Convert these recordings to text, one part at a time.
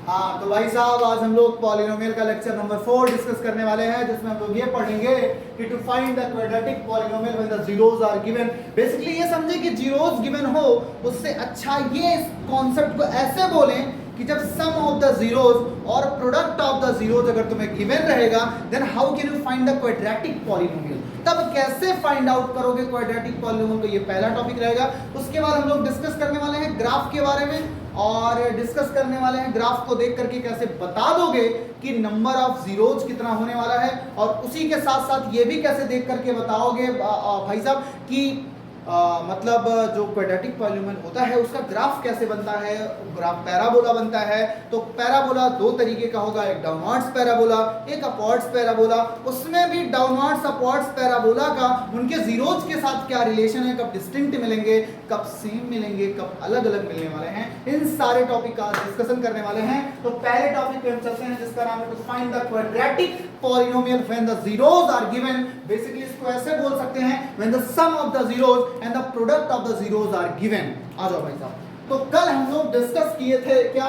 हाँ तो भाई साहब आज हम लोग पॉलिनोमियल का लेक्चर नंबर 4 डिस्कस करने वाले हैं, जिसमें हम लोग ये पढ़ेंगे कि to find the quadratic polynomial when the zeros are given. Basically ये समझे कि जीरोस गिवन हो, उससे अच्छा ये कॉन्सेप्ट को ऐसे बोलें कि जब सम ऑफ द जीरोस और प्रोडक्ट ऑफ द जीरोस अगर तुम्हें गिवन रहेगा, then how can you find the quadratic polynomial. तब कैसे फाइंड आउट करोगे क्वाड्रेटिक पॉलिनोमियल, तो ये पहला टॉपिक रहेगा। उसके बाद हम लोग डिस्कस करने वाले हैं ग्राफ के बारे में, और डिस्कस करने वाले हैं ग्राफ को देख करके कैसे बता दोगे कि नंबर ऑफ जीरोज कितना होने वाला है, और उसी के साथ साथ ये भी कैसे देख करके बताओगे भाई साहब कि मतलब जो क्वाड्रेटिक पॉलिनोमियल होता है उसका ग्राफ कैसे बनता है। ग्राफ पैराबोला बनता है, तो पैराबोला दो तरीके का होगा, एक डाउनवर्ड्स पैराबोला, एक अपवर्ड्स पैराबोला। उसमें भी डाउनवर्ड्स अपवर्ड्स पैराबोला का उनके जीरोज के साथ क्या रिलेशन है, कब डिस्टिंक्ट मिलेंगे, कब सेम मिलेंगे, कब अलग अलग मिलने वाले हैं, इन सारे टॉपिक का डिस्कशन करने वाले हैं। तो पहले टॉपिक पे हम चलते हैं जिसका नाम है to find the quadratic polynomial when the zeros are given. Basically इसको ऐसे बोल सकते हैं when the sum of the zeros and the product of the zeros are given। आ जाओ भाई साहब, तो कल हम लोग डिस्कस किए थे क्या,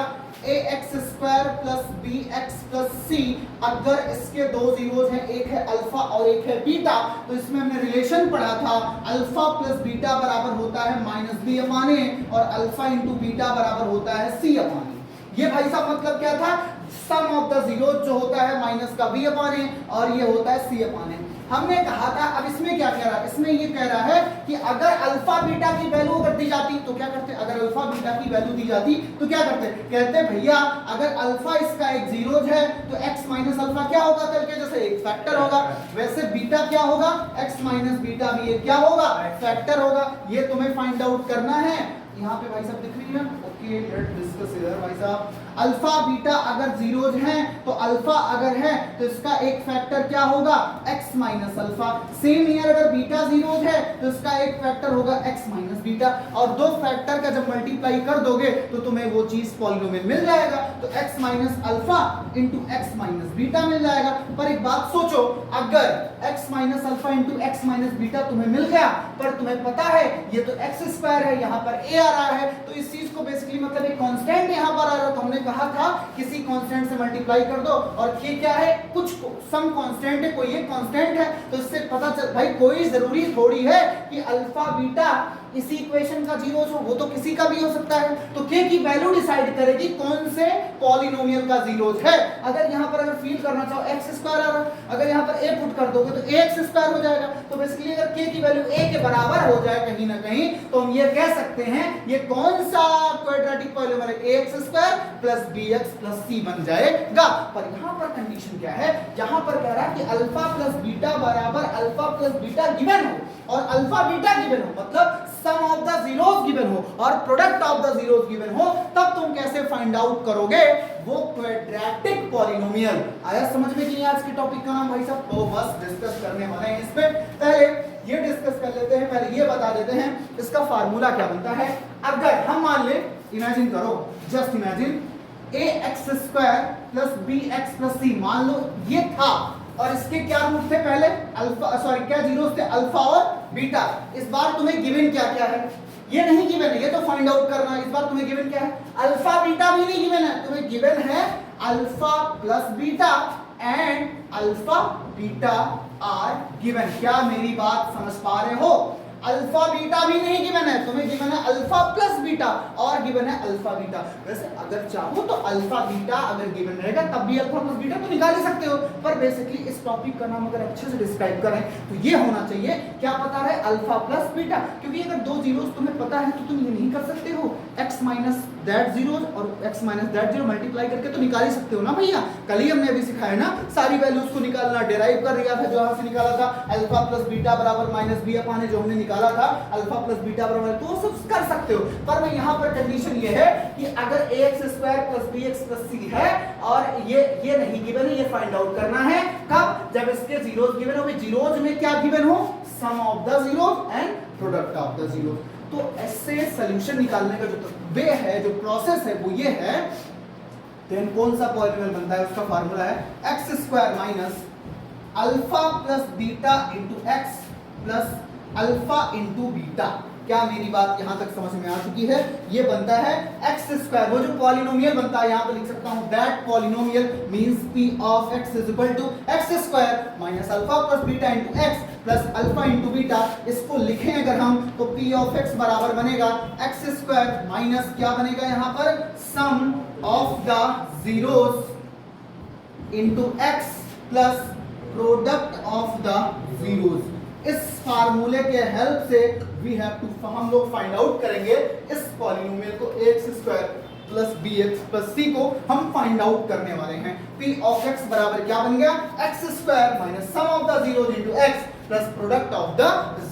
ax square plus bx plus c, अगर इसके दो जीरोस हैं, एक है अल्फा और एक है बीटा, तो इसमें हमने रिलेशन पढ़ा था अल्फा प्लस बीटा बराबर होता है माइनस बी अपान ए, और अल्फा इंटू बीटा बराबर होता है सी अपान ए। ये भाई साहब मतलब क्या था, सम ऑफ द जीरोस जो होता है माइनस का बी अपान ए और ये होता है सी अपान ए। हमने कहा था, अब इसमें क्या कह रहा है, इसमें ये कह रहा है कि अगर अल्फा बीटा की वैल्यू अगर दी जाती तो क्या करते, अगर अल्फा बीटा की वैल्यू दी जाती तो क्या करते, कहते भैया अगर अल्फा इसका एक जीरोज है तो x माइनस अल्फा क्या होगा, करके जैसे एक फैक्टर होगा, वैसे बीटा क्या होगा, x माइनस बीटा भी एक क्या होगा, फैक्टर होगा। ये तुम्हें फाइंड आउट करना है। यहाँ पे भाई साहब दिख रही है, ओके लेट्स डिस्कस हियर भाई साहब। अल्फा बीटा अगर जीरोज हैं तो अल्फा अगर है तो इसका एक फैक्टर क्या होगा, x minus alpha. Same year अगर बीटा जीरोज है तो इसका एक फैक्टर होगा x माइनस बीटा, और दो फैक्टर का जब मल्टीप्लाई कर दोगे तो तुम्हें वो चीज पॉलिनोमियल मिल जाएगा। तो x minus alpha into x minus beta मिल जाएगा। पर एक बात सोचो, अगर x minus alpha into x minus beta तुम्हें मिल गया, पर तुम्हें पता है ये तो x स्क्वायर है, यहाँ पर a आ रहा है, तो इस चीज को बेसिकली मतलब एक कांस्टेंट यहाँ पर आ रहा है, तो हमने कहा था किसी कांस्टेंट से मल्टीप्लाई कर दो, और ये क्या है, कुछ सम कांस्टेंट है, कोई एक कांस्टेंट है, तो इससे पता चल भाई कोई जरूरी थोड़ी है कि अल्फा बीटा इसी इक्वेशन का जीरोस हो, वो तो किसी का भी हो सकता है। तो k की वैल्यू डिसाइड करेगी कौन से पॉलिनोमियल का जीरोस है। अगर यहाँ पर अगर फील करना चाहो x स्क्वायर आ रहा है, अगर यहाँ पर a पुट कर दोगे तो ax स्क्वायर हो जाएगा। तो बेसिकली अगर k की वैल्यू a के बराबर हो जाए कहीं ना कहीं, तो हम ये कह सकते हैं ये कौन सा क्वाड्रेटिक पॉलिनोमियल है, ax square plus bx plus c बन जाएगा। पर यहाँ पर कंडीशन क्या है, यहाँ पर कह रहा है कि अल्फा प्लस बीटा बराबर अल्फा प्लस बीटा गिवन हो, और अल्फा बीटा गिवन हो, मतलब sum of the zeros given हो और product of the zeros given हो, तब तुम कैसे फाइंड आउट करोगे वो क्वाड्रेटिक पॉलिनोमियल। आया समझ में कि आज के टॉपिक का नाम भाई साहब, तो बस डिस्कस करने वाले हैं। इसमें पहले ये डिस्कस कर लेते हैं, पहले ये बता देते हैं इसका फार्मूला क्या बनता है। अगर हम मान ले, इमेजिन करो, just imagine ax square plus bx plus c, मान लो ये था, और इसके क्या रूट थे पहले, अल्फा सॉरी क्या जीरोस थे, अल्फा और बीटा। इस बार तुम्हें गिवन क्या क्या है, ये नहीं गिवन है, ये तो फाइंड आउट करना है। इस बार तुम्हें गिवन क्या है, अल्फा बीटा भी नहीं गिवन है, तुम्हें गिवन है alpha plus beta and alpha beta are given. क्या मेरी बात समझ पा रहे हो, अल्फा बीटा भी नहीं गिवन है, तुम्हें गिवन है अल्फा प्लस बीटा और गिवन है अल्फा बीटा। वैसे अगर चाहो तो अल्फा बीटा अगर गिवन रहेगा तब भी अल्फा प्लस बीटा तो निकाल ही सकते हो, पर बेसिकली इस टॉपिक का नाम अगर अच्छे से डिस्क्राइब करें तो ये होना चाहिए, क्या पता है, अल्फा प्लस बीटा। क्योंकि अगर दो जीरोस तुम्हें पता है तो तुम ये नहीं कर सकते हो, x माइनस दैट जीरो और x minus that zero multiply करके तो निकाल ही सकते हो ना भैया। कल ही हमने अभी सिखाया ना सारी वैल्यूज को निकालना, डेराइव कर दिया था, जो यहाँ से निकाला था अल्फा प्लस बीटा बराबर माइनस बी अपान ए, जो हमने निकाला था अल्फा प्लस बीटा बराबर, तो सब कर सकते हो। पर मैं यहाँ पर कंडीशन ये है कि अगर ax square plus bx plus c है और ये नहीं गिवन है, ये फाइंड आउट करना है कब, जब इसके जीरोस गिवन हो। जीरोस में क्या गिवन हो, sum of the zeros and product of the zeros. तो ऐसे सॉल्यूशन निकालने का जो वे है, जो प्रोसेस है वो ये है। देन कौन सा पॉलिनोमियल बनता है, उसका फार्मूला है x square minus alpha plus beta into x plus alpha into beta. क्या मेरी बात यहां तक समझ में आ चुकी है? ये बनता है एक्स स्क्वायर, वो जो पॉलिनोमियल बनता है यहां पे लिख सकता हूं that polynomial means p of x is equal to x square minus alpha plus beta into x plus alpha into beta. इसको लिखें अगर हम तो p ऑफ x बराबर बनेगा एक्स स्क्वायर माइनस क्या बनेगा यहां पर sum of the zeros into x plus product of the zeros. इस फार्मूले के हेल्प से वी हैव टू हम लोग फाइंड आउट करेंगे इस पॉलिनोमियल को x square plus b x plus c को हम फाइंड आउट करने वाले हैं। p ऑफ x बराबर क्या बन गया x square minus sum of the zeros into x plus product of the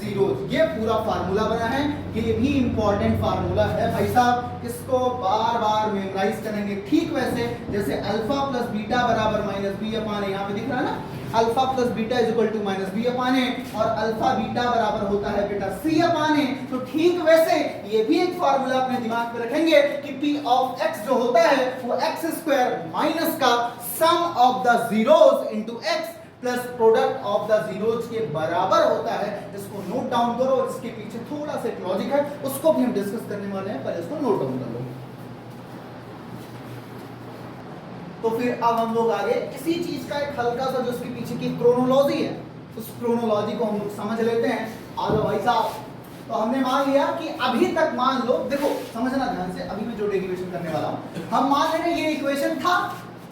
zeros. ये पूरा फार्मूला बना है, ये भी इंपॉर्टेंट फार्मूला है भाई साहब, इसको बार बार मेमोराइज करेंगे। ठीक वैसे जैसे अल्फा प्लस बीटा बराबर माइनस बी अपान, यहाँ पे दिख रहा है ना, alpha plus beta is equal to minus b upon a, और अल्फा बीटा बराबर होता है बेटा सी अपान ए। तो ठीक वैसे ये भी एक फार्मूला अपने दिमाग में रखेंगे कि p ऑफ x जो होता है वो एक्स स्क्वायर माइनस का sum of the zeros into x plus product of the zeros के बराबर होता है। इसको नोट डाउन करो, और इसके पीछे थोड़ा सा एक लॉजिक है, उसको भी हम डिस्कस करने वाले हैं, पहले इसको नोट डाउन कर लो। तो फिर अब हम लोग आगे इसी चीज का एक हल्का सा जो उसके पीछे की क्रोनोलॉजी है, उस क्रोनोलॉजी को हम लोग समझ लेते हैं। आ जाओ भाई साहब, तो हमने मान लिया कि अभी तक मान लो, देखो समझना ध्यान से, अभी मैं जो डेरिवेशन करने वाला हूं, हम मान ले रहे ये इक्वेशन था,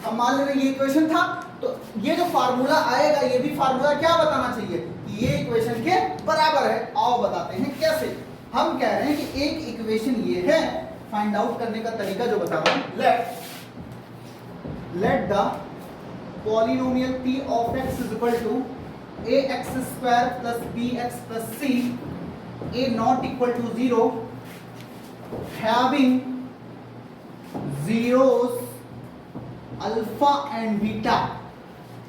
हम मान ले रहे ये इक्वेशन था, तो ये जो फार्मूला आएगा ये भी फार्मूला क्या बताना चाहिए कि ये इक्वेशन के बराबर है। आओ बताते हैं कैसे। हम कह रहे हैं कि एक इक्वेशन ये है, फाइंड आउट करने का तरीका जो बता रहा हूं, let the polynomial p of x is equal to ax square plus bx plus c a not equal to 0 having zeros alpha and beta।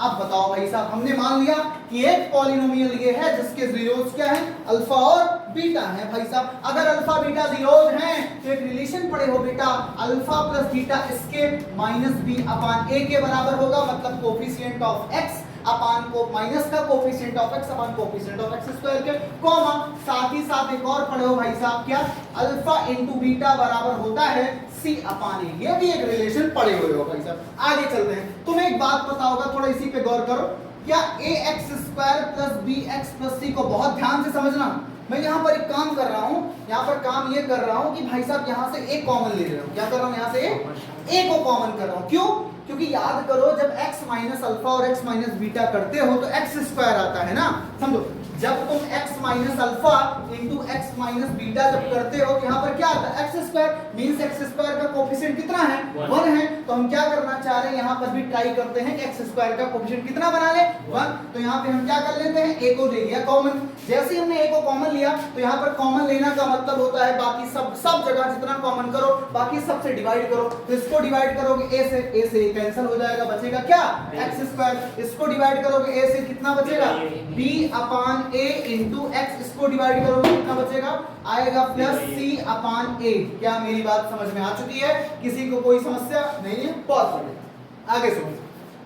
अब बताओ भाई साहब, हमने मान लिया कि एक पॉलिनोमियल ये है जिसके जीरोस क्या है अल्फा और बीटा है। भाई साहब अगर अल्फा बीटा जीरोस हैं तो एक रिलेशन पढ़े हो बेटा, अल्फा प्लस बीटा इसके माइनस बी अपान ए के बराबर होगा, मतलब कोफिशिएंट ऑफ एक्स अपान को माइनस का coefficient of x upon coefficient of x square के, कॉमा साथ ही साथ एक और पढ़े हो भाई साहब क्या, अल्फा इनटू बीटा बराबर होता है सी अपान ए। ये भी एक रिलेशन पढ़े हुए हो भाई साहब। आगे चलते हैं, तुम्हें एक बात पता होगा, थोड़ा इसी पे गौर करो, क्या a x square plus b x plus c को बहुत ध्यान से समझना। मैं यहाँ पर एक काम कर रहा हूँ, यहाँ पर काम ये कर रहा हूँ कि भाई साहब यहाँ से एक कॉमन ले रहा हूँ, क्या कर रहा हूँ यहाँ से ए को कॉमन कर रहा हूँ। क्यों? क्योंकि याद करो जब x माइनस अल्फा और x माइनस बीटा करते हो तो x स्क्वायर आता है ना, समझो जब तुम x minus alpha into x minus beta जब करते हो तो यहाँ पर क्या आता है x square, means x square का कोफिशिएंट कितना है 1 है। तो हम क्या करना चाह रहे हैं, यहाँ पर भी ट्राई करते हैं x स्क्वायर का कोफिशिएंट कितना बना ले 1। तो यहाँ पे हम क्या कर लेते हैं, a को ले लिया कॉमन। जैसे ही हमने a को कॉमन लिया तो यहाँ पर कॉमन लेना का मतलब होता है बाकी सब जगह जितना कॉमन करो बाकी सबसे डिवाइड करो। तो इसको डिवाइड करोगे a से कैंसिल हो जाएगा, बचेगा क्या एक्स स्क्वायर। इसको डिवाइड करोगे a से कितना बचेगा b upon a into x, इसको डिवाइड करोगे कितना बचेगा आएगा प्लस c अपान a। क्या मेरी बात समझ में आ चुकी है? किसी को कोई समस्या नहीं है? बहुत बढ़िया, आगे सुनो।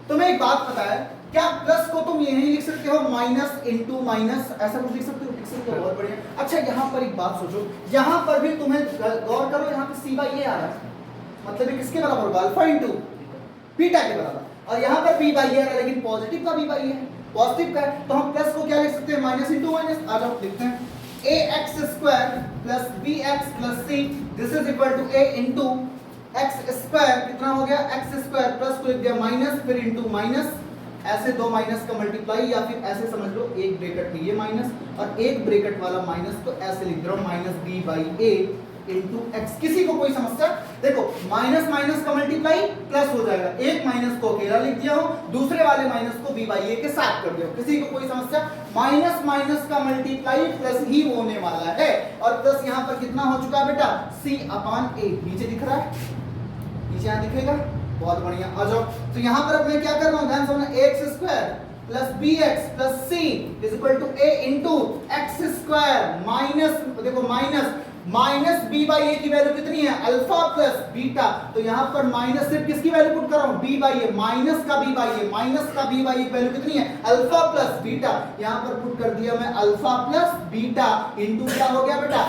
तुम्हें एक बात पता है क्या, प्लस को तुम यही लिख सकते हो माइनस इंटू माइनस, ऐसा कुछ लिख सकते हो? लिख सकते हो, बहुत बढ़िया। अच्छा यहाँ पर एक बात सोचो, यहाँ पर भी तुम्हें गौर करो, यहाँ पे c बाई a आ रहा है, मतलब ये किसके बराबर होगा अल्फा इंटू बीटा के बराबर, और यहाँ पर b बाई a है लेकिन पॉजिटिव का b बाई a है, पॉजिटिव का है। तो हम प्लस को क्या लिख सकते हैं माइनस इंटू माइनस। आ जाओ लिखते हैं ax square plus bx plus c this is equal to a into x square, कितना हो गया x स्क्वायर, प्लस को लिख दिया माइनस फिर इंटू माइनस, ऐसे दो माइनस का मल्टीप्लाई, या फिर ऐसे समझ लो एक ब्रैकेट में ये माइनस और एक ब्रैकेट वाला माइनस, तो ऐसे लिख दो minus b by a into x. किसी को कोई समस्या? देखो माइनस माइनस का मल्टीप्लाई प्लस हो जाएगा, एक माइनस को अकेला लिख दिया हो, दूसरे वाले माइनस को b बाई a के साथ कर दिया। किसी को कोई समस्या? माइनस माइनस का मल्टीप्लाई प्लस ही होने वाला है, और प्लस यहाँ पर कितना हो चुका है बेटा c अपान a, नीचे दिख रहा है, नीचे यहाँ दिखेगा, बहुत बढ़िया। आ जाओ, तो यहाँ पर अब मैं क्या कर रहा हूँ, ध्यान से, x square plus b x plus c is equal to a into x square minus, देखो minus minus b by a की वैल्यू कितनी है अल्फा प्लस बीटा, तो यहां पर माइनस सिर्फ किसकी वैल्यू पुट कर रहा हूं बी बाई ए, माइनस का बी बाई ए, माइनस का बी बाई ए वैल्यू कितनी है अल्फा प्लस बीटा, यहां पर पुट कर दिया मैं अल्फा प्लस बीटा इनटू क्या हो गया बेटा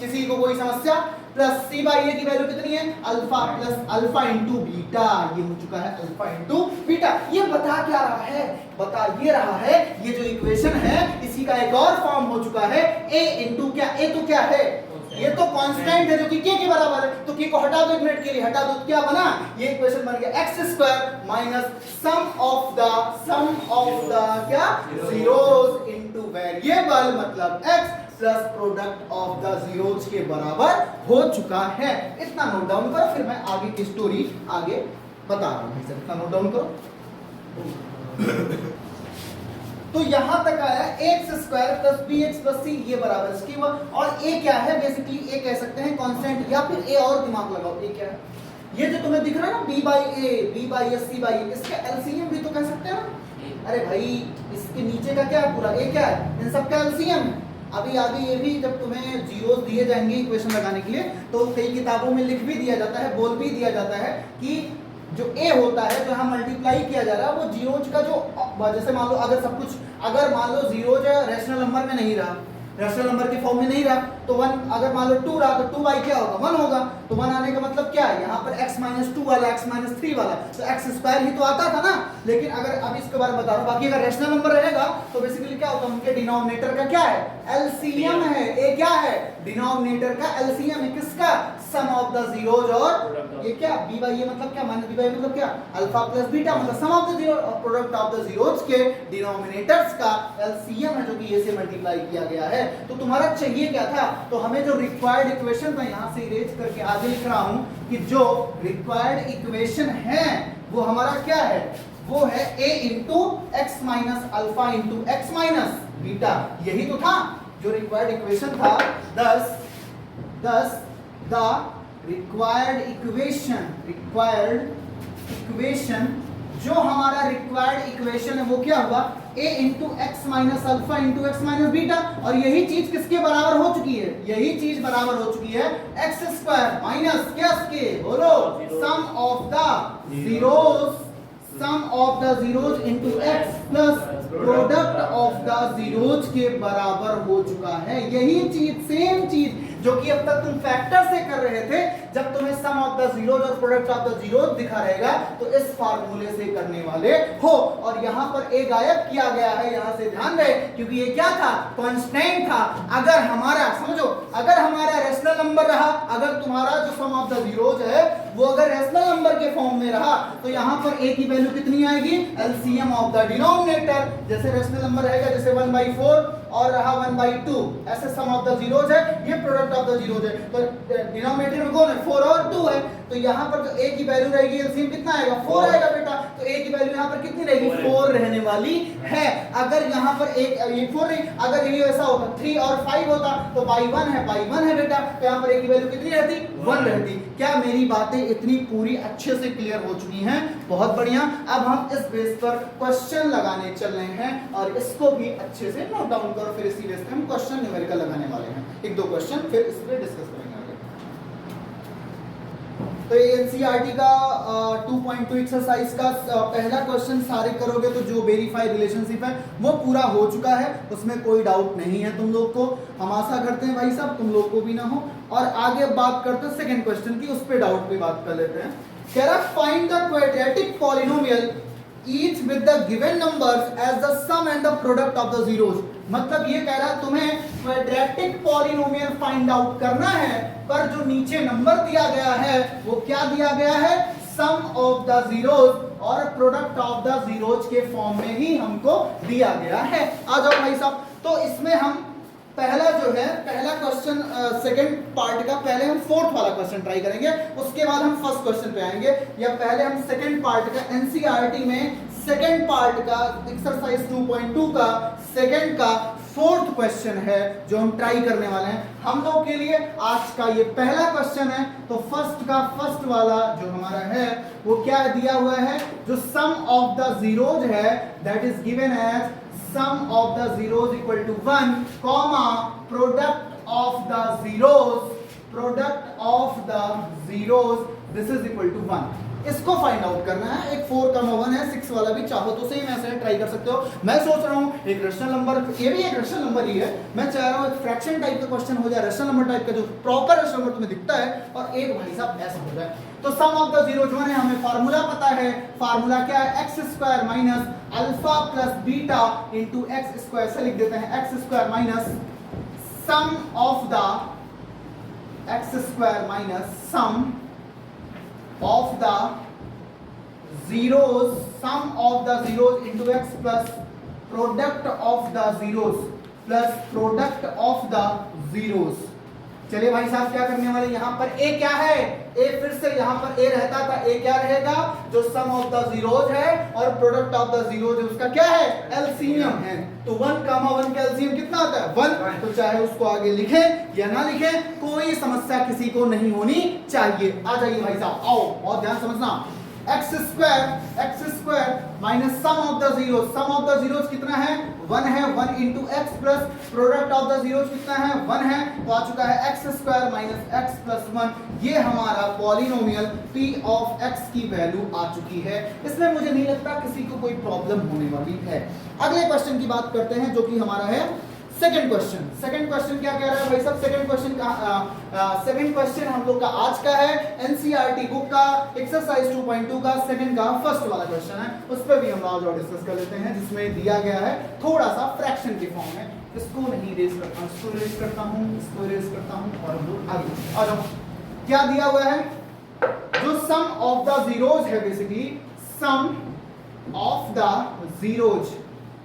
किसी को कोई समस्या, प्लस सी बाई ए की वैल्यू कितनी है alpha plus alpha into beta, ये हो चुका है अल्फा इंटू बीटा। ये बता क्या रहा है, बता ये रहा है ये जो इक्वेशन है इसी का एक और फॉर्म हो चुका है a इंटू क्या, a तो क्या है ये तो कांस्टेंट है जो कि k के बराबर है, तो k को हटा दो एक मिनट के लिए, हटा दो क्या बना ये इक्वेशन बन गया x square minus sum of the क्या जीरोस इनटू वेरिएबल मतलब x plus product of the zeros के बराबर हो चुका है। इतना नोट डाउन करो, फिर मैं आगे की स्टोरी आगे बता रहा हूं, इतना नोट डाउन करो। तो यहां तक आया x square plus bx plus c ये बराबर इसकी हुआ, और a क्या है बेसिकली a कह सकते हैं कांस्टेंट, या फिर a और दिमाग लगाओ a क्या है, ये जो तुम्हें दिख रहा है ना b by a b by s c by a, इसका एलसीएम भी तो कह सकते हैं ना, अरे भाई इसके नीचे का क्या है पूरा a क्या है इन सब का एलसीएम है। अभी आगे ये भी जब तुम्हें जीरोस दिए जाएंगे इक्वेशन लगाने के लिए तो कई किताबों में लिख भी दिया जाता है, बोल भी दिया जाता है कि जो a होता है जो यहाँ मल्टीप्लाई किया जा रहा है वो जीरोज का जो जैसे मान लो अगर सब कुछ अगर मान लो जीरोज रैशनल नंबर में नहीं रहा, रैशनल नंबर के फॉर्म में नहीं रहा तो 1 अगर मान लो 2 रहा तो 2 बाई क्या होगा 1 होगा, तो 1 आने का मतलब क्या है यहाँ पर x माइनस 2 वाला x माइनस 3 वाला तो x स्क्वायर ही तो आता था ना। लेकिन अगर अभी इसके बारे में बता रहा हूँ, बाकी अगर रैशनल नंबर रहेगा तो बेसिकली क्या होता है उनके डिनोमिनेटर का क्या है एलसीएम है, a क्या है डिनोमिनेटर का एलसीएम है किसका सम ऑफ द जीरोज, और ये क्या b बाई a मतलब क्या माइनस b बाई मतलब क्या अल्फा प्लस बीटा मतलब sum of the zero product of the zeros के डिनोमिनेटर्स का एलसीएम है जो कि a से मल्टीप्लाई किया गया है। तो तुम्हारा चाहिए क्या था, तो हमें जो रिक्वायर्ड इक्वेशन था यहां से इरेज करके आगे लिख रहा हूं कि जो रिक्वायर्ड इक्वेशन है वो हमारा क्या है, वो है a into x minus alpha into x minus beta, यही तो था जो रिक्वायर्ड इक्वेशन था। thus the required equation जो हमारा रिक्वायर्ड इक्वेशन है वो क्या हुआ a into x minus alpha into x minus beta, और यही चीज किसके बराबर हो चुकी है, यही चीज बराबर हो चुकी है एक्स स्क्वायर माइनस क्या के बोलो sum of the zeros into x plus product of the zeros के बराबर हो चुका है। यही चीज सेम चीज जो कि अब तक तुम फैक्टर से कर रहे थे, जब तुम्हें सम ऑफ द जीरोज और प्रोडक्ट ऑफ द जीरोज दिखा रहेगा तो इस फार्मूले से करने वाले हो। और यहाँ पर ए गायब किया गया है, यहाँ से ध्यान रहे क्योंकि ये क्या था कांस्टेंट था। अगर हमारा समझो अगर हमारा रैशनल नंबर रहा, अगर तुम्हारा जो सम ऑफ द जीरोज है वो अगर रैशनल नंबर के फॉर्म में रहा तो यहाँ पर a की वैल्यू कितनी आएगी एलसीएम ऑफ द डिनोमिनेटर, जैसे रैशनल नंबर रहेगा जैसे 1/4 और रहा 1/2 ऐसे सम ऑफ द जीरोज है, ये प्रोडक्ट ऑफ द जीरोज है, तो डिनोमिनेटर में कौन है 4 और 2 है, तो यहाँ पर जो a की वैल्यू रहेगी एलसीएम कितना आएगा 4 आएगा बेटा, तो a की वैल्यू यहाँ पर कितनी रहेगी 4 रहने वाली है। अगर यहाँ पर एक ये 4 नहीं, अगर ये ऐसा होता 3 और 5 होता तो बाई 1 है बेटा, तो यहाँ पर a की वैल्यू कितनी रहती 1 रहती। क्या मेरी बातें इतनी पूरी अच्छे से क्लियर हो चुकी हैं? बहुत बढ़िया। अब हम इस बेस पर क्वेश्चन लगाने चल रहे हैं और इसको भी अच्छे से नोट डाउन करो, फिर इसी बेस पे हम क्वेश्चन न्यूमेरिकल लगाने वाले हैं, एक दो क्वेश्चन फिर इस पे डिस्कस करेंगे आगे। तो ये एनसीईआरटी का 2.2 एक्सरसाइज का पहला क्वेश्चन सारे करोगे तो जो वेरीफाई रिलेशनशिप है वो पूरा हो चुका है, उसमें कोई डाउट नहीं है तुम लोग को। हम आशा करते हैं भाई साहब तुम लोग को भी ना हो। और आगे बात करते हैं सेकंड क्वेश्चन की, उस पे डाउट पे बात कर लेते हैं। कह रहा find the quadratic polynomial each with the given numbers as the sum and the product of the zeros। मतलब ये कह रहा तुम्हें क्वाड्रेटिक पॉलिनोमियल फाइंड आउट करना है, पर जो नीचे नंबर दिया गया है वो क्या दिया गया है सम ऑफ द जीरोज और प्रोडक्ट ऑफ द जीरोज के फॉर्म में ही हमको दिया गया है। आ जाओ भाई साहब, तो इसमें हम पहला जो है पहला क्वेश्चन सेकंड पार्ट का पहले हम फोर्थ वाला क्वेश्चन ट्राई करेंगे, उसके बाद हम फर्स्ट क्वेश्चन पे आएंगे, या पहले हम सेकंड पार्ट का एनसीईआरटी में सेकंड पार्ट का एक्सरसाइज 2.2 का सेकंड का फोर्थ क्वेश्चन है जो हम ट्राई करने वाले हैं। हम लोग के लिए आज का ये पहला क्वेश्चन है, तो फर्स्ट का फर्स्ट वाला जो हमारा है वो क्या दिया हुआ है, जो सम ऑफ द जीरोज है that is given as sum of the zeros equal to 1 comma product of the zeros product of the zeros this is equal to 1। इसको फाइंड आउट करना है। एक 4 कमा 1 है, 6 वाला भी चाहो तो सेम ऐसे ट्राई कर सकते हो। मैं सोच रहा हूँ एक रेशनल नंबर, ये भी एक रेशनल नंबर ही है, मैं चाह रहा हूँ एक फ्रैक्शन टाइप का क्वेश्चन हो जाए, रेशनल नंबर टाइप का जो प्रॉपर रेशनल नंबर तुम्हें दिखता है, और एक भाई साहब ऐसा हो जाए। तो सम ऑफ द जीरोज 1 है, हमें फार्मूला पता है। फार्मूला क्या है? X square minus alpha plus beta into x square से लिख देते हैं x square minus sum of the x square minus some of the zeros, sum of the zeros into x plus product of the zeros plus product of the zeros। चलिए भाई साहब क्या करने वाले, यहाँ पर a क्या है? a फिर से यहाँ पर a रहता था, a क्या रहेगा? जो सम ऑफ द जीरोज है और प्रोडक्ट ऑफ द जीरोज है उसका क्या है? एलसीएम है। तो 1 कामा 1 का एलसीएम कितना आता है? 1। तो चाहे उसको आगे लिखे या ना लिखे, कोई समस्या किसी को नहीं होनी चाहिए। आ जाइए भाई साहब, आओ और ध्यान समझना। X square minus sum of the zeros, sum of the zeros कितना है? 1 है। 1 into x plus product of the zeros कितना है? 1 है। तो आ चुका है x square minus x plus 1। ये हमारा पॉलिनोमियल p ऑफ x की वैल्यू आ चुकी है। इसमें मुझे नहीं लगता किसी को कोई प्रॉब्लम होने वाली है। अगले क्वेश्चन की बात करते हैं जो कि हमारा है सेकंड क्वेश्चन। सेकंड क्वेश्चन क्या कह रहा है भाई साहब? सेकंड क्वेश्चन हम लोग का आज का है एनसीईआरटी बुक का एक्सरसाइज 2.2 का सेकंड का फर्स्ट वाला क्वेश्चन है। उस पर भी हम आज और डिस्कस कर लेते हैं, जिसमें दिया गया है थोड़ा सा फ्रैक्शन के फॉर्म में। इसको नहीं रेज करता हूं, इसको रेज करता हूं, इसको रेज करता हूं और हम लोग आगे आ जाओ। क्या दिया हुआ है? जो सम ऑफ द जीरोज है, basically sum of the zeros,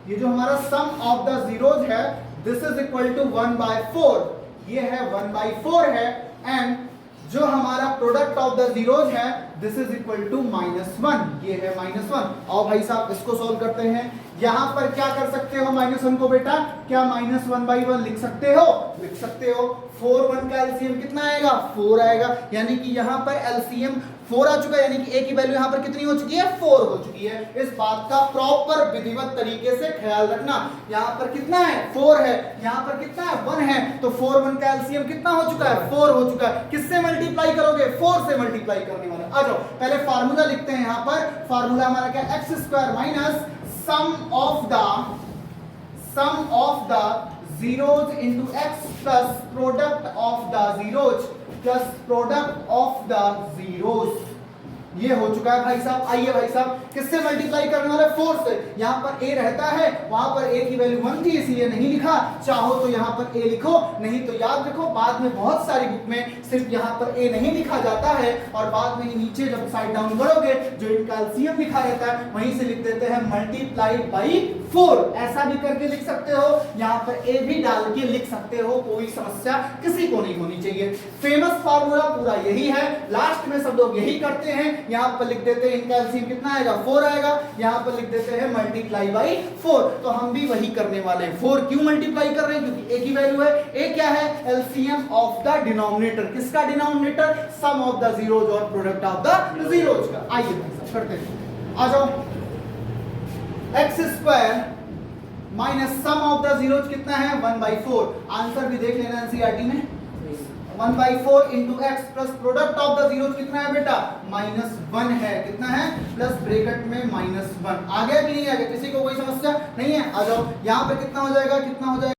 ये जो हमारा सम ऑफ द जीरोज है दिस इज इक्वल टू 1/4। ये है 1/4 है। एंड जो हमारा प्रोडक्ट ऑफ द जीरोज है दिस इज इक्वल टू -1। ये है -1। और भाई साहब इसको सॉल्व करते हैं। यहां पर क्या कर सकते हो -1 को बेटा? क्या -1/1 लिख सकते हो? लिख सकते हो। 4 1 का एलसीएम कितना आएगा? 4 आएगा। यानी कि यहां पर एलसीएम 4 आ चुका है, यानी कि a की वैल्यू यहां पर कितनी हो चुकी है? 4 हो चुकी है। इस बात का प्रॉपर विधिवत तरीके से ख्याल रखना। यहां पर कितना है? 4 है। यहां पर कितना है? 1 है। तो 4 1 का एलसीएम कितना हो चुका है? 4 हो चुका है। किससे मल्टीप्लाई करोगे? 4 से मल्टीप्लाई करने वाला। आ जाओ पहले फार्मूला लिखते हैं। यहां पर फार्मूला हमारा क्या? X square minus sum of the zeros into x plus product of the zeros plus product of the zeros। ये हो चुका है भाई साहब। आइए भाई साहब किससे मल्टीप्लाई करने वाले? 4 से। यहाँ पर a रहता है, वहां पर a की वैल्यू 1 थी इसलिए नहीं लिखा। चाहो तो यहाँ पर a लिखो, नहीं तो याद रखो बाद में बहुत सारी बुक में सिर्फ यहाँ पर a नहीं लिखा जाता है और बाद में नीचे जब साइड डाउन करोगे जो इनका एलसीएम लिखा रहता है वहीं से लिख देते हैं मल्टीप्लाइड बाई 4। ऐसा भी करके लिख सकते हो, यहाँ पर a भी डाल के लिख सकते हो, कोई समस्या किसी को नहीं होनी चाहिए। फेमस फार्मूला पूरा यही है, लास्ट में सब लोग यही करते हैं। यहाँ पर लिख देते हैं इनका एलसीएम कितना आएगा? 4 आएगा। यहाँ पर लिख देते हैं मल्टीप्लाई बाई 4। तो हम भी वही करने वाले हैं। 4 क्यों मल्टीप्लाई कर रहे हैं? क्योंकि a की वैल्यू है। a क्या है? LCM of the denominator. किसका denominator? Sum of the zeros और प्रोडक्ट ऑफ द जीरोज का। आइए भाई करते हैं, आ जाओ। X square minus sum of the zeros कितना है? 1/4। आंसर भी देख लेना एनसीईआरटी में। 1/4 into x plus product of the zeros कितना है बेटा? -1 है। कितना है? प्लस ब्रैकेट में -1। आ गया कि नहीं आ गया? किसी को कोई समस्या नहीं है? आ जाओ यहाँ पे कितना हो जाएगा? कितना हो जाएगा?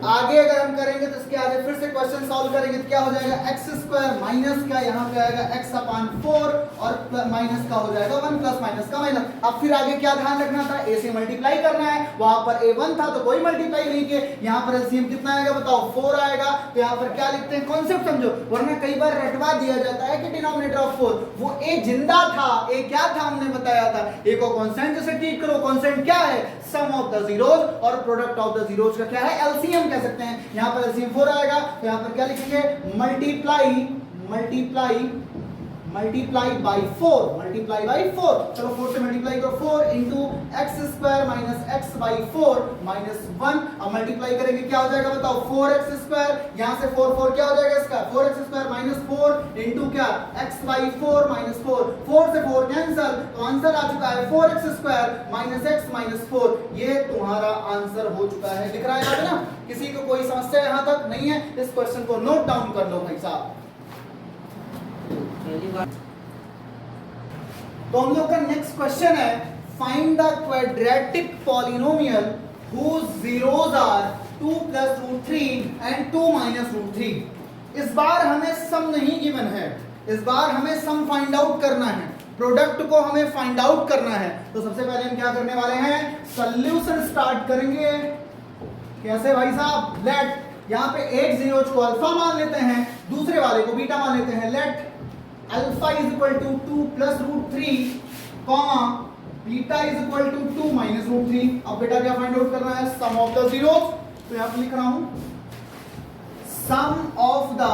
आगे अगर हम करेंगे तो इसके आगे फिर से क्वेश्चन सॉल्व करेंगे तो क्या हो जाएगा? एक्स स्क्वायर माइनस का यहाँ पे आएगा x/4 और माइनस का हो जाएगा 1 प्लस माइनस का माइनस। अब फिर आगे क्या ध्यान रखना था? a से मल्टीप्लाई करना है। वहां पर a 1 था तो कोई मल्टीप्लाई नहीं किए। यहाँ पर एलसीएम कितना आएगा बताओ? 4 आएगा। तो यहाँ पर क्या लिखते हैं? कॉन्सेप्ट समझो, वरना कई बार रटवा दिया जाता है कि डिनोमिनेटर ऑफ 4। वो a जिंदा था, a क्या था हमने बताया था। a को कांस्टेंट से ट्रीट करो। कांस्टेंट क्या है? सम ऑफ द जीरोज और प्रोडक्ट ऑफ द जीरोज का क्या है? एलसीएम कह सकते हैं। यहाँ पर एलसीएम 4 आएगा तो यहाँ पर क्या लिखेंगे? Multiply by 4। चलो 4 से मल्टीप्लाई करो। 4 into x square minus x/4 -1। अब मल्टीप्लाई करेंगे क्या हो जाएगा बताओ? 4x square. यहाँ से 4 क्या हो जाएगा इसका? 4x स्क्वायर -4 इंटू क्या? x/4 -4। 4 से 4 कैंसल, तो आंसर आ चुका है 4x square minus x minus 4। ये तुम्हारा आंसर हो चुका है। दिख रहा है ना? किसी को कोई समस्या यहाँ तक नहीं है? इस क्वेश्चन को नोट डाउन कर लो भाई साहब। तो हम लोग का नेक्स्ट क्वेश्चन है find the quadratic polynomial whose zeros are 2 plus root 3 and 2 minus root 3। इस बार हमें सम नहीं गिवन है, इस बार हमें सम फाइंड आउट करना है, प्रोडक्ट को हमें फाइंड आउट करना है। तो सबसे पहले हम क्या करने वाले हैं, सॉल्यूशन स्टार्ट करेंगे। कैसे भाई साहब, लेट यहाँ पे एक जीरोज को अल्फा मान लेते हैं, दूसरे वाले को बीटा मान लेते हैं। Let alpha is equal to 2 plus root 3 comma beta is equal to 2 minus root 3। अब बेटा क्या फाइंड आउट करना है, सम ऑफ द जीरोज। तो यहां पे लिख रहा हूं sum of the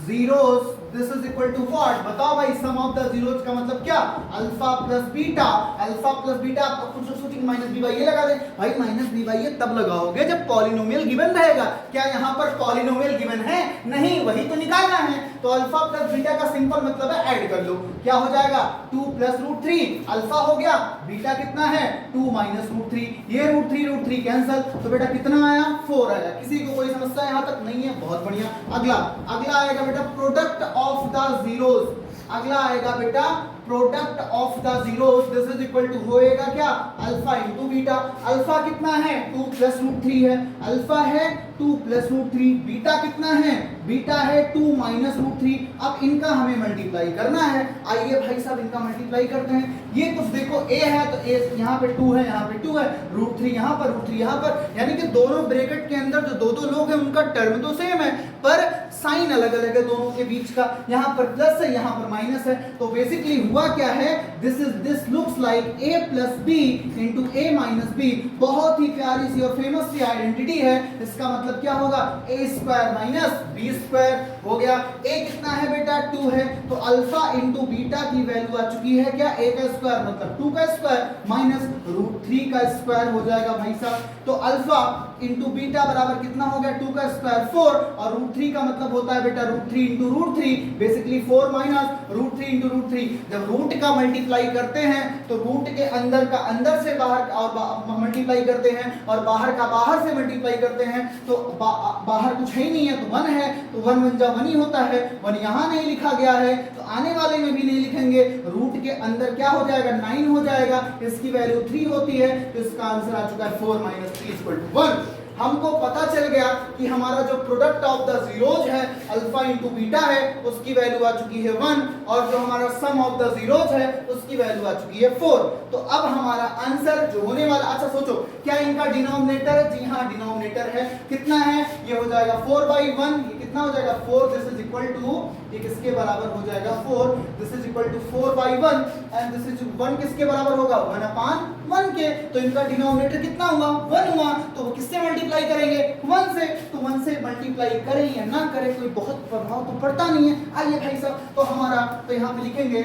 zeros this is equal to what, बताओ भाई सम ऑफ द जीरोज का मतलब क्या, alpha plus beta. Alpha plus beta आपको कुछ सोचिंग माइनस बी बाई ए लगा दे भाई, माइनस बी बाई ए तब लगाओगे जब पॉलिनोमियल गिवन रहेगा। क्या यहां पर पॉलिनोमियल गिवन है, नहीं, वही तो निकालना है। तो अल्फा प्लस बीटा का सिंपल मतलब है ऐड कर लो, क्या हो जाएगा 2 प्लस रूट 3 अल्फा हो गया, बीटा कितना है 2 माइनस रूट 3, ये रूट 3 कैंसिल, तो बेटा कितना आया 4 आया। किसी को कोई समस्या यहां तक नहीं है, बहुत बढ़िया। अगला आएगा बेटा प्रोडक्ट ऑफ द जीरोज, अगला आएगा बेटा product of the zeros this is equal to होएगा क्या, अल्फा इनटू बीटा। अल्फा कितना है 2 प्लस रूट 3 है, अल्फा है 2 प्लस रूट 3, बीटा कितना है, बीटा है 2 माइनस रूट 3। अब इनका हमें मल्टीप्लाई करना है, आइए भाई साहब इनका मल्टीप्लाई करते हैं। ये कुछ देखो a है तो a यहाँ पे 2 है, यहाँ पे 2 है, रूट 3 यहाँ पर, रूट 3 यहाँ पर, यानी कि दोनों ब्रैकेट के अंदर जो दो लोग हैं उनका टर्म तो सेम है पर साइन अलग अलग है दोनों के बीच का, यहाँ पर प्लस है यहाँ पर माइनस है। तो बेसिकली हुआ क्या है, this looks like a plus b into a minus b. बहुत ही प्यारी सी और फेमस सी आइडेंटिटी है। इसका मतलब क्या होगा, a square minus b square हो गया। a कितना है बेटा 2 है, तो अल्फा इंटू बीटा की वैल्यू आ चुकी है क्या, a का स्क्वायर मतलब 2 का स्क्वायर माइनस रूट 3 का स्क्वायर हो जाएगा भाई साहब। तो अल्फा इंटू बीटा बराबर कितना हो गया 2 का स्क्वायर 4, और रूट 3 का मतलब होता है बेटा root 3 into root 3, basically 4 minus root 3 into root 3। जब रूट का मल्टीप्लाई करते हैं तो रूट के अंदर का अंदर से बाहर और मल्टीप्लाई करते हैं, और बाहर का बाहर से मल्टीप्लाई करते हैं। तो बाहर कुछ है ही नहीं है तो 1 है, तो 1 1 जा 1 ही होता है, 1 यहाँ नहीं लिखा गया है तो आने वाले में भी नहीं लिखेंगे। रूट के अंदर क्या हो जाएगा 9 हो जाएगा, इसकी वैल्यू 3 होती है, तो इसका आंसर आ चुका है 4 माइनस 3 इक्वल टू 1। हमको पता चल गया कि हमारा जो प्रोडक्ट ऑफ द जीरोज है अल्फा इंटू बीटा है, उसकी वैल्यू आ चुकी है 1, और जो हमारा सम ऑफ द जीरोज है उसकी वैल्यू आ चुकी है 4। तो अब हमारा आंसर जो होने वाला, अच्छा सोचो क्या इनका डिनोमिनेटर है, जी हाँ डिनोमिनेटर है, कितना है, ये हो जाएगा 4/1, ये कितना हो जाएगा 4, दिस इज इक्वल टू, ये किसके बराबर हो जाएगा 4, this is equal to 4/1, and this is 1 किसके बराबर होगा 1/1 के। तो इनका डिनोमिनेटर कितना हुआ 1 हुआ, तो किससे मल्टीप्लाई करेंगे 1 से, तो 1 से मल्टीप्लाई करें या ना करें कोई बहुत प्रभाव तो पड़ता नहीं है। आइए भाई साहब, तो हमारा तो यहाँ पे लिखेंगे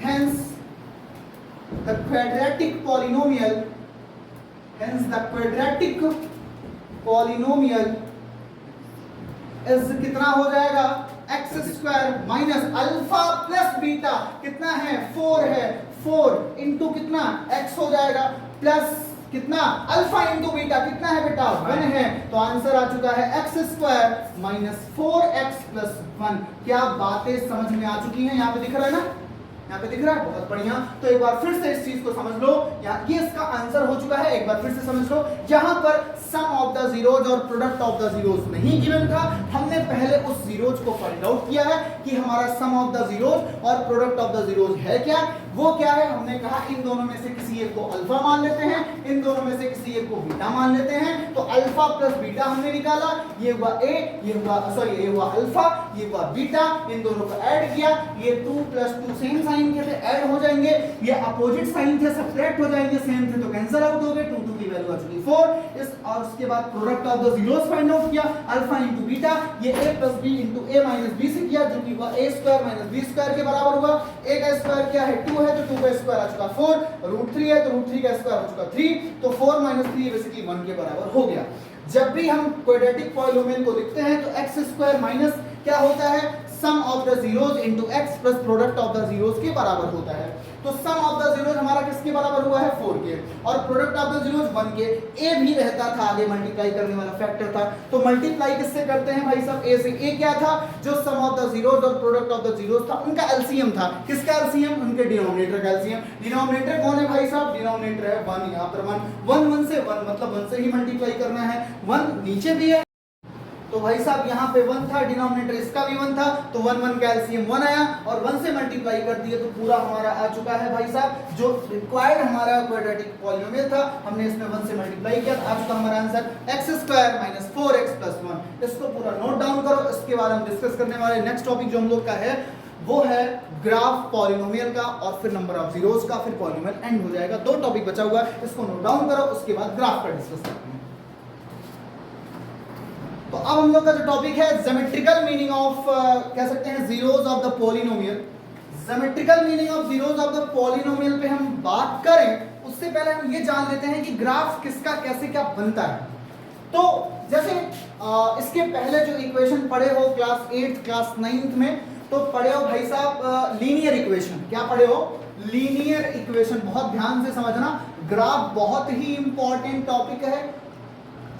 hence the quadratic polynomial, hence the quadratic polynomial is कितना हो जाएगा x square minus alpha plus beta, कितना है 4 है, 4 इंटू कितना x हो जाएगा प्लस कितना अल्फा इंटू बीटा कितना है बेटा 1 है, तो आंसर आ चुका है x square minus 4x plus 1। क्या बातें समझ में आ चुकी हैं, यहाँ पे दिख रहा है ना, यहाँ पे दिख रहा है, बहुत बढ़िया। तो एक बार फिर से इस चीज को समझ लो, यहाँ ये इसका आंसर हो चुका है, एक बार फिर से समझ लो। जहां पर सम ऑफ द जीरोज और प्रोडक्ट ऑफ द जीरोज नहीं गिवन था, हमने पहले उस जीरोज को फाइंड आउट किया है कि हमारा सम ऑफ द जीरोज और प्रोडक्ट ऑफ द जीरोज है क्या, वो क्या है। हमने कहा इन दोनों में से किसी एक को अल्फा मान लेते हैं, इन दोनों में से किसी एक को बीटा मान लेते हैं। तो अल्फा प्लस बीटा हमने निकाला, ये हुआ a, ये हुआ सॉरी ये हुआ अल्फा, ये हुआ बीटा, इन दोनों को ऐड किया, ये 2 प्लस 2 सेम साइन के थे ऐड हो जाएंगे, ये अपोजिट साइन थे सब्ट्रैक्ट हो जाएंगे, सेम थे तो कैंसिल आउट हो गए, 2 2 की वैल्यू आ चुकी 4। इस और उसके बाद product of the zeros find out किया, अल्फा इंटू बीटा, ये a plus b into a minus b से किया, जो कि हुआ a square minus b square के बराबर हुआ। a का स्क्वायर क्या है 2 है, तो 2 का स्क्वायर आ चुका 4, रूट 3 है तो रूट 3 का स्क्वायर हो चुका 3, तो 4 माइनस 3 बेसिकली 1 के बराबर हो गया। जब भी हम क्वाड्रेटिक पॉलिनोमियल को लिखते हैं तो एक्स स्क्वायर माइनस क्या होता है sum of the zeros into x plus product of the zeros के बराबर होता है। तो सम ऑफ द जीरोज हमारा किसके बराबर हुआ है 4 के, और प्रोडक्ट ऑफ द जीरोज 1 के। a भी रहता था आगे मल्टीप्लाई करने वाला फैक्टर था, तो मल्टीप्लाई किससे करते हैं भाई साहब, a से। a क्या था, जो सम ऑफ द जीरोज और प्रोडक्ट ऑफ द जीरोज था उनका एलसीएम था। किसका एलसीएम, उनके डिनोमिनेटर का एलसीएम। डिनोमिनेटर कौन है भाई साहब, डिनोमिनेटर है 1, यहाँ पर 1 1 से 1 मतलब 1 से ही मल्टीप्लाई करना है, 1 नीचे भी है तो भाई साहब यहाँ पे 1 था, डिनोमिनेटर इसका भी 1 था, तो 1 1 का एलसीएम 1 आया और 1 से मल्टीप्लाई कर दिए तो पूरा हमारा आ चुका है भाई साहब। जो रिक्वायर्ड हमारा क्वाड्रेटिक पॉलिनोमियल था हमने इसमें 1 से मल्टीप्लाई किया, आ चुका हमारा आंसर x² - 4x + 1। इसको पूरा नोट डाउन करो। इसके बाद हम डिस्कस करने वाले नेक्स्ट टॉपिक जो हम लोग का है वो है ग्राफ पॉलिनोमियल का, और फिर नंबर ऑफ जीरोस का, फिर पॉलिनोमियल एंड हो जाएगा। 2 टॉपिक बचा हुआ है, इसको नोट डाउन करो, उसके बाद ग्राफ का डिस्कस करते हैं। तो अब हम लोग का जो टॉपिक है ज्योमेट्रिकल मीनिंग ऑफ कह सकते हैं zeros of the polynomial. Geometrical meaning of zeros of the polynomial पे हम बात करें उससे पहले हम ये जान लेते हैं कि ग्राफ किसका कैसे क्या बनता है। तो जैसे इसके पहले जो इक्वेशन पढ़े हो क्लास 8 क्लास 9 में, तो पढ़े हो भाई साहब लीनियर इक्वेशन। क्या पढ़े हो, लीनियर इक्वेशन। बहुत ध्यान से समझना, ग्राफ बहुत ही इंपॉर्टेंट टॉपिक है,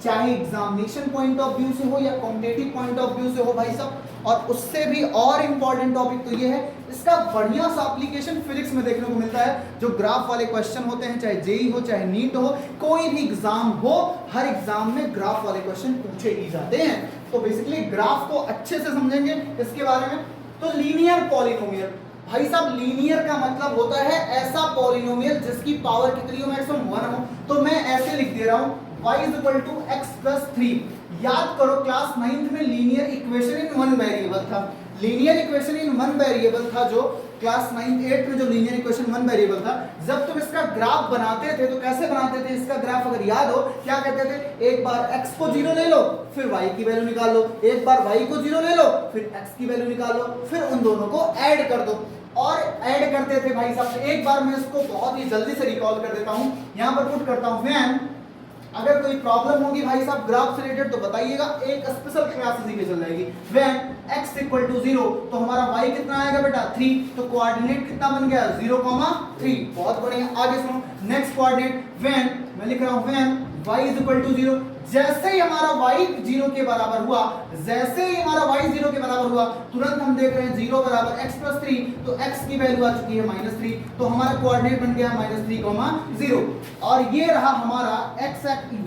चाहे एग्जामिनेशन पॉइंट ऑफ व्यू से हो या कॉम्पिटिटिव पॉइंट ऑफ व्यू से हो भाई साहब। और उससे भी और इंपॉर्टेंट टॉपिक तो ये है, इसका बढ़िया सा एप्लीकेशन फिजिक्स में देखने को मिलता है। जो ग्राफ वाले क्वेश्चन होते हैं, चाहे जेई हो चाहे नीट हो, कोई भी एग्जाम हो, हर एग्जाम में ग्राफ वाले क्वेश्चन पूछे ही जाते हैं। तो बेसिकली ग्राफ को अच्छे से समझेंगे इसके बारे में। तो लीनियर पॉलिनोमियल भाई साहब, लीनियर का मतलब होता है ऐसा पॉलिनोमियल जिसकी पावर कितनी हो, मैक्सिमम 1 हो। तो मैं ऐसे लिख दे रहा हूं y = x + 3। याद करो क्लास 9th में लीनियर इक्वेशन इन 1 वेरिएबल था। लीनियर इक्वेशन इन 1 वेरिएबल था जो क्लास 9 8 में जो लीनियर इक्वेशन 1 वेरिएबल था। जब तुम इसका ग्राफ बनाते थे तो कैसे बनाते थे इसका ग्राफ, अगर याद हो क्या कहते थे, एक बार x को 0 ले लो, फिर y की वैल्यू निकाल लो, एक बार y को 0 ले लो, फिर x की वैल्यू निकाल लो, फिर उन दोनों को ऐड कर दो। और ऐड करते थे भाई साहब। एक बार मैं इसको बहुत ही जल्दी से रिकॉल कर देता हूं, यहां पर पुट करता हूं व्हेन। अगर कोई प्रॉब्लम होगी भाई साहब ग्राफ से रिलेटेड तो बताइएगा, एक स्पेशल क्लास इसी पे चल जाएगी। व्हेन x = 0 तो हमारा y कितना आएगा बेटा 3, तो कोऑर्डिनेट कितना बन गया 0, 3। बहुत बढ़िया, आगे सुनो नेक्स्ट कोऑर्डिनेट। व्हेन मैं लिख रहा हूं व्हेन y = 0, जैसे ही हमारा y 0 के बराबर हुआ, जैसे ही हमारा y 0 के बराबर हुआ, तुरंत हम देख रहे हैं 0 = x + 3, तो x की वैल्यू आ चुकी है -3, तो हमारा कोऑर्डिनेट बन गया -3, 0। और ये रहा हमारा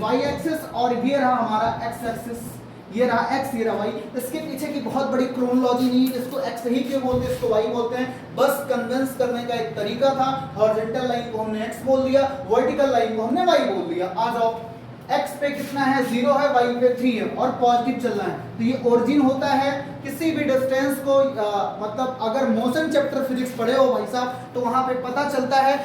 y एक्सिस और ये रहा हमारा x एक्सिस। ये रहा x, ये रहा y। इसके पीछे की बहुत बड़ी क्रोनोलॉजी नहीं है, इसको x ही क्यों बोलते हैं, इसको y बोलते हैं, बस कन्विंस करने का एक तरीका था। हॉरिजॉन्टल लाइन को हमने x बोल दिया, वर्टिकल लाइन को हमने y बोल दिया। आ जाओ, x पे कितना है 0 है, y पे 3 है और पॉजिटिव चलना है, तो ये ओरिजिन होता है किसी भी डिस्टेंस को मतलब अगर मोशन चैप्टर फिजिक्स पढ़े हो भाई साहब तो वहां पे पता चलता है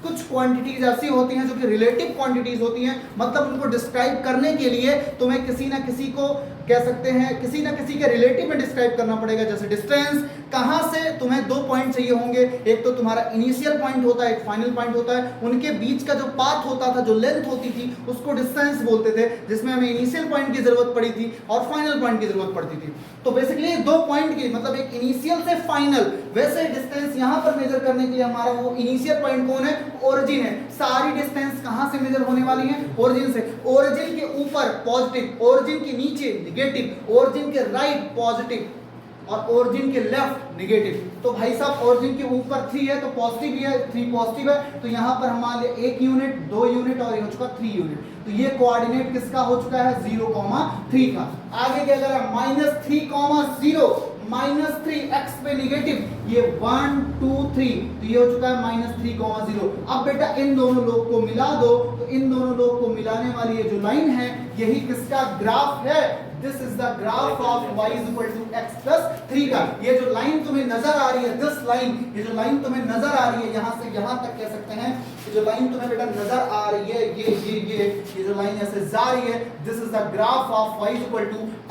कुछ क्वांटिटीज ऐसी होती हैं जो कि रिलेटिव क्वांटिटीज होती हैं, मतलब उनको डिस्क्राइब करने के लिए तुम्हें किसी ना किसी को कह सकते हैं, किसी ना किसी के रिलेटिव में डिस्क्राइब करना पड़ेगा। जैसे डिस्टेंस, कहां से तुम्हें 2 पॉइंट चाहिए होंगे, एक तो तुम्हारा इनिशियल पॉइंट होता है, एक फाइनल पॉइंट होता है, उनके बीच का जो पाथ होता था, जो लेंथ होती थी, उसको डिस्टेंस बोलते थे, जिसमें हमें इनिशियल पॉइंट की जरूरत पड़ी थी और फाइनल पॉइंट की जरूरत पड़ती थी। तो बेसिकली 2 पॉइंट की मतलब एक इनिशियल से फाइनल, वैसे डिस्टेंस यहां पर मेजर करने के लिए हमारा वो इनिशियल पॉइंट कौन है, ओरिजिन है। सारी डिस्टेंस कहां से मेजर होने वाली है, ओरिजिन से। ओरिजिन के ऊपर पॉजिटिव, ओरिजिन के नीचे नेगेटिव, ओरिजिन के राइट पॉजिटिव और ओरिजिन के लेफ्ट नेगेटिव। तो भाई साहब ओरिजिन के ऊपर 3 है तो पॉजिटिव ही है, 3 पॉजिटिव है, तो यहां पर हमारे 1 यूनिट, 2 यूनिट और ये हो चुका 3 यूनिट। तो ये कोऑर्डिनेट किसका हो चुका है 0, 3 का। आगे क्या करा -3, 0, -3 x पे नेगेटिव, ये 1 2 3, तो ये हो चुका है -3, 0। अब बेटा इन दोनों लोग को मिला दो, तो इन दोनों लोग को मिलाने वाली ये जो लाइन है यही किसका ग्राफ है, this is the graph of y = x + 3 का। ये जो लाइन तुम्हें नजर आ रही है, दिस लाइन, ये जो लाइन तुम्हें नजर आ रही है यहां से यहां तक कह सकते हैं, ये जो लाइन तुम्हें बेटा नजर आ रही है, ये जो लाइन ऐसे जा रही है, this is the graph of y =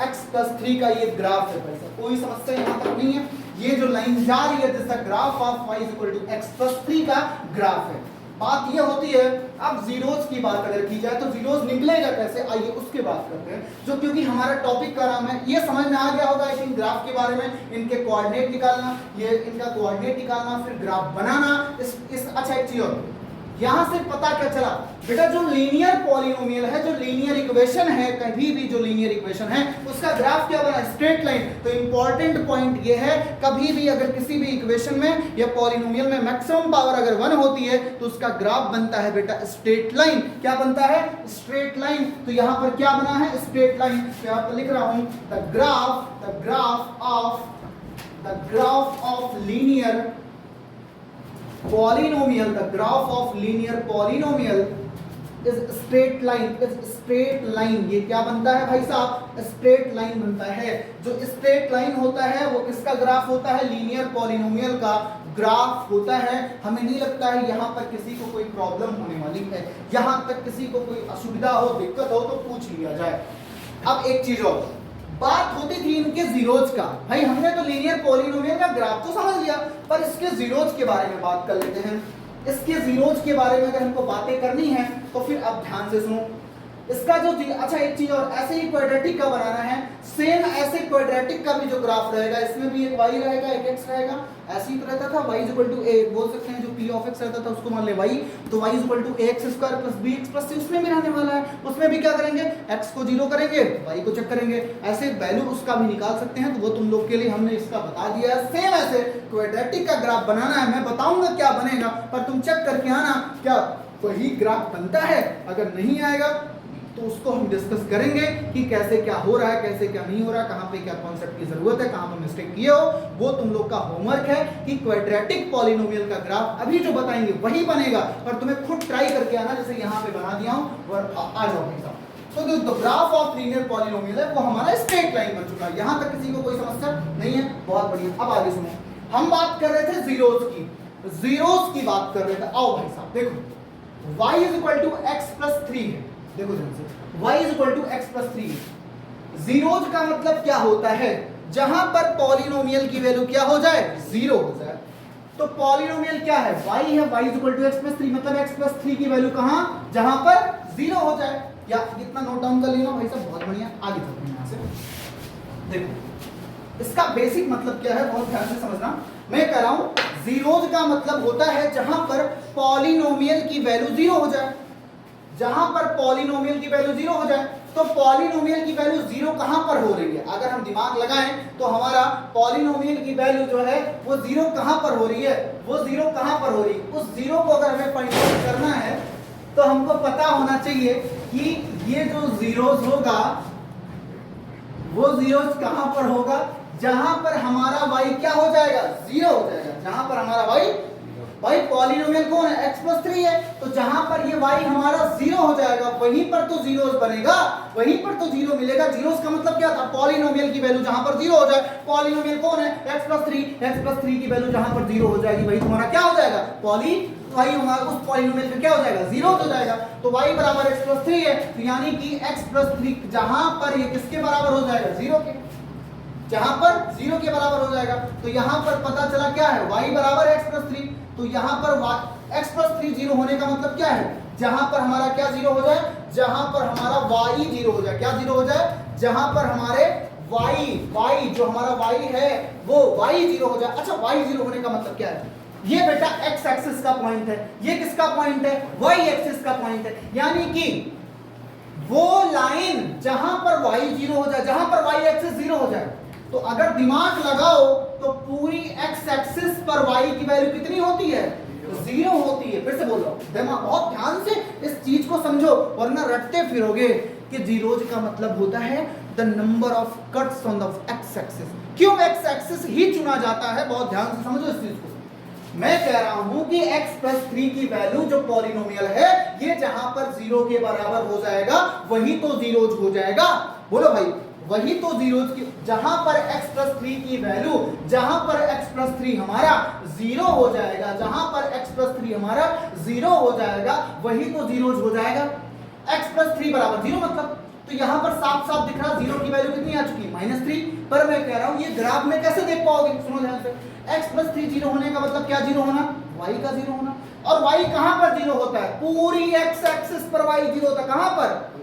x + 3 का ये ग्राफ है। कोई समस्या यहां तक नहीं है। ये जो लाइन जा रही है this is the graph of y = x + 3 का ग्राफ है। बात ये होती है, अब जीरोस की बात अगर की जाए तो जीरोस निकलेगा कैसे, आइए उसके बात करते हैं, जो क्योंकि हमारा टॉपिक का नाम है। ये समझ में आ गया होगा इन ग्राफ के बारे में, इनके कोऑर्डिनेट निकालना, ये इनका कोऑर्डिनेट निकालना, फिर ग्राफ बनाना। अच्छा एक चीज और, यहां से पता क्या चला बेटा, जो लीनियर पॉलिनोमियल है, जो लीनियर इक्वेशन है, कभी भी जो लीनियर इक्वेशन है उसका ग्राफ क्या बना, स्ट्रेट लाइन। तो इंपॉर्टेंट पॉइंट ये है, कभी भी अगर किसी भी इक्वेशन में या पॉलिनोमियल में मैक्सिमम पावर अगर 1 होती है तो उसका ग्राफ बनता है बेटा स्ट्रेट लाइन। क्या बनता है, स्ट्रेट लाइन। तो यहां पर क्या बना है, स्ट्रेट लाइन। तो यहां पर लिख रहा हूं the graph of linear polynomial, the graph of linear polynomial is straight line। ये क्या बनता है भाई साहब, स्ट्रेट लाइन बनता है। जो स्ट्रेट लाइन होता है वो किसका ग्राफ होता है, लीनियर पॉलिनोमियल का ग्राफ होता है। हमें नहीं लगता है यहाँ पर किसी को कोई प्रॉब्लम होने वाली है, यहाँ तक किसी को कोई असुविधा हो, दिक्कत हो तो पूछ लिया जाए। अब एक चीज और, बात होती थी इनके जीरोज का। भाई हमने तो लीनियर पॉलिनोमियल का ग्राफ तो समझ लिया, पर इसके जीरोज के बारे में बात कर लेते हैं। इसके जीरोज के बारे में अगर हमको बातें करनी है तो फिर अब ध्यान से सुनो। इसका जो अच्छा एक चीज और, ऐसे ही क्वाड्रेटिक का बनाना है, सेम ऐसे क्वाड्रेटिक का भी जो ग्राफ रहेगा, इसमें भी एक y रहेगा एक x रहेगा। ऐसे ही तो रहता था y a, बोल सकते हैं जो p of x रहता था उसको मान ले y, तो y ax square plus bx plus c उसमें भी रहने वाला है। उसमें भी क्या करेंगे, x को 0 करेंगे, y को चेक करेंगे, ऐसे वैल्यू उसका भी निकाल सकते हैं। तो वो तुम लोग के लिए हमने इसका बता दिया है। सेम ऐसे क्वाड्रेटिक का ग्राफ बनाना है, मैं बताऊंगा क्या बनेगा, पर तुम चेक करके आना क्या वही ग्राफ बनता है। अगर नहीं आएगा तो उसको हम डिस्कस करेंगे कि कैसे क्या हो रहा है, कैसे क्या नहीं हो रहा है, कहाँ पे क्या कॉन्सेप्ट की जरूरत है, कहाँ पे मिस्टेक किए हो। वो तुम लोग का होमवर्क है कि क्वाड्रेटिक पॉलिनोमियल का ग्राफ अभी जो बताएंगे वही बनेगा, पर तुम्हें खुद ट्राई करके आना। जैसे यहाँ पे बना दिया हूँ और आ जाओ भाई साहब। तो जो ग्राफ ऑफ लीनियर पॉलिनोमियल है वो हमारा स्ट्रेट लाइन बन चुका है। यहाँ तक किसी को कोई समस्या नहीं है, बहुत बढ़िया। अब आगे सुनो, हम बात कर रहे थे जीरोस की, जीरोस की बात कर रहे थे। आओ भाई साहब देखो, y is equal to x plus 3 है। देखो ध्यान से, y is equal to x plus 3। Zeros का मतलब क्या होता है, जहां पर पॉलिनोमियल की वैल्यू क्या हो जाए, 0 हो जाए। तो पॉलिनोमियल क्या है, y है, y is equal to x plus 3, मतलब x प्लस 3 की वैल्यू कहां, जहां पर 0 हो जाए। या इतना नोट डाउन कर लेना भाई साहब, बहुत बढ़िया। आगे चलते हैं यहां से। देखो इसका बेसिक मतलब क्या है, बहुत ध्यान से समझना। मैं कह रहा हूं जीरोज का मतलब होता है जहां पर पॉलिनोमियल की वैल्यू 0 हो जाए। जहां पर पॉलिनोमियल की वैल्यू 0 हो जाए, तो पॉलिनोमियल की वैल्यू 0 कहां पर हो रही है, अगर हम दिमाग लगाएं तो हमारा पॉलिनोमियल की वैल्यू जो है वो 0 कहां पर हो रही है, वो 0 कहां पर हो रही है। उस 0 को अगर हमें फाइंड आउट करना है तो हमको पता होना चाहिए कि ये जो जीरोस होगा वो जीरोस कहां पर होगा, जहां पर हमारा y क्या हो जाएगा, 0 हो जाएगा। जहां पर हमारा y, भाई पॉलिनोमियल कौन है, x प्लस 3 है, तो जहां पर ये y हमारा 0 हो जाएगा वहीं पर तो जीरोस बनेगा, वहीं पर तो 0 मिलेगा। जीरोस का मतलब क्या था, पॉलिनोमियल की वैल्यू जहां पर 0 हो जाए। पॉलिनोमियल कौन है, x प्लस 3 की वैल्यू जहां पर 0 हो जाएगी वही तुम्हारा क्या हो जाएगा, y हमारा उस पॉलिनोमियल में क्या हो जाएगा, 0 हो जाएगा। तो y बराबर x प्लस 3 है, तो यानी कि x प्लस 3 जहां पर ये किसके बराबर हो जाएगा, 0 के, जहां पर 0 के बराबर हो जाएगा। तो यहां पर पता चला क्या है, y बराबर x प्लस 3। तो यहां पर x प्लस 3 0 होने का मतलब क्या है, जहां पर हमारा क्या 0 हो जाए, जहां पर हमारा y 0 हो जाए। क्या 0 हो जाए, जहां पर हमारे y जो हमारा y है वो y 0 हो जाए। अच्छा y 0 होने का मतलब क्या है, ये बेटा x एक्सिस का पॉइंट है, ये किसका पॉइंट है, y एक्सिस का पॉइंट है। यानी कि वो लाइन जहां पर y 0 हो जाए, जहां पर y एक्सिस 0 हो जाए, तो अगर दिमाग लगाओ तो पूरी x एक्सिस पर y की वैल्यू कितनी होती है, 0 होती है। फिर से बोल रहा हूं, दिमाग बहुत ध्यान से इस चीज को समझो, वरना रटते फिरोगे कि जीरोज का मतलब होता है the number of cuts on the x axis. क्यों x एक्सिस ही चुना जाता है, बहुत ध्यान से समझो इस चीज को। मैं कह रहा हूं कि x प्लस 3 की वैल्यू जो पॉलिनोमियल है ये जहां पर 0 के बराबर हो जाएगा वही तो जीरोज हो जाएगा। बोलो भाई, वही तो जीरोज की, जहां पर x प्लस 3 की वैल्यू, जहां पर x प्लस 3 हमारा 0 हो जाएगा, जहां पर x प्लस 3 हमारा 0 हो जाएगा वही तो जीरोज हो जाएगा। x प्लस 3 बराबर 0 मतलब, तो यहां पर साफ साफ दिख रहा 0 की वैल्यू कितनी आ चुकी है, -3। पर मैं कह रहा हूं ये ग्राफ में कैसे देख पाओगे, सुनो ध्यान से, x प्लस 3 0 होने का मतलब क्या 0 होना, y का 0 होना। और y कहां पर 0 होता है? पूरी x एक्सिस पर y 0 होता है। कहां पर?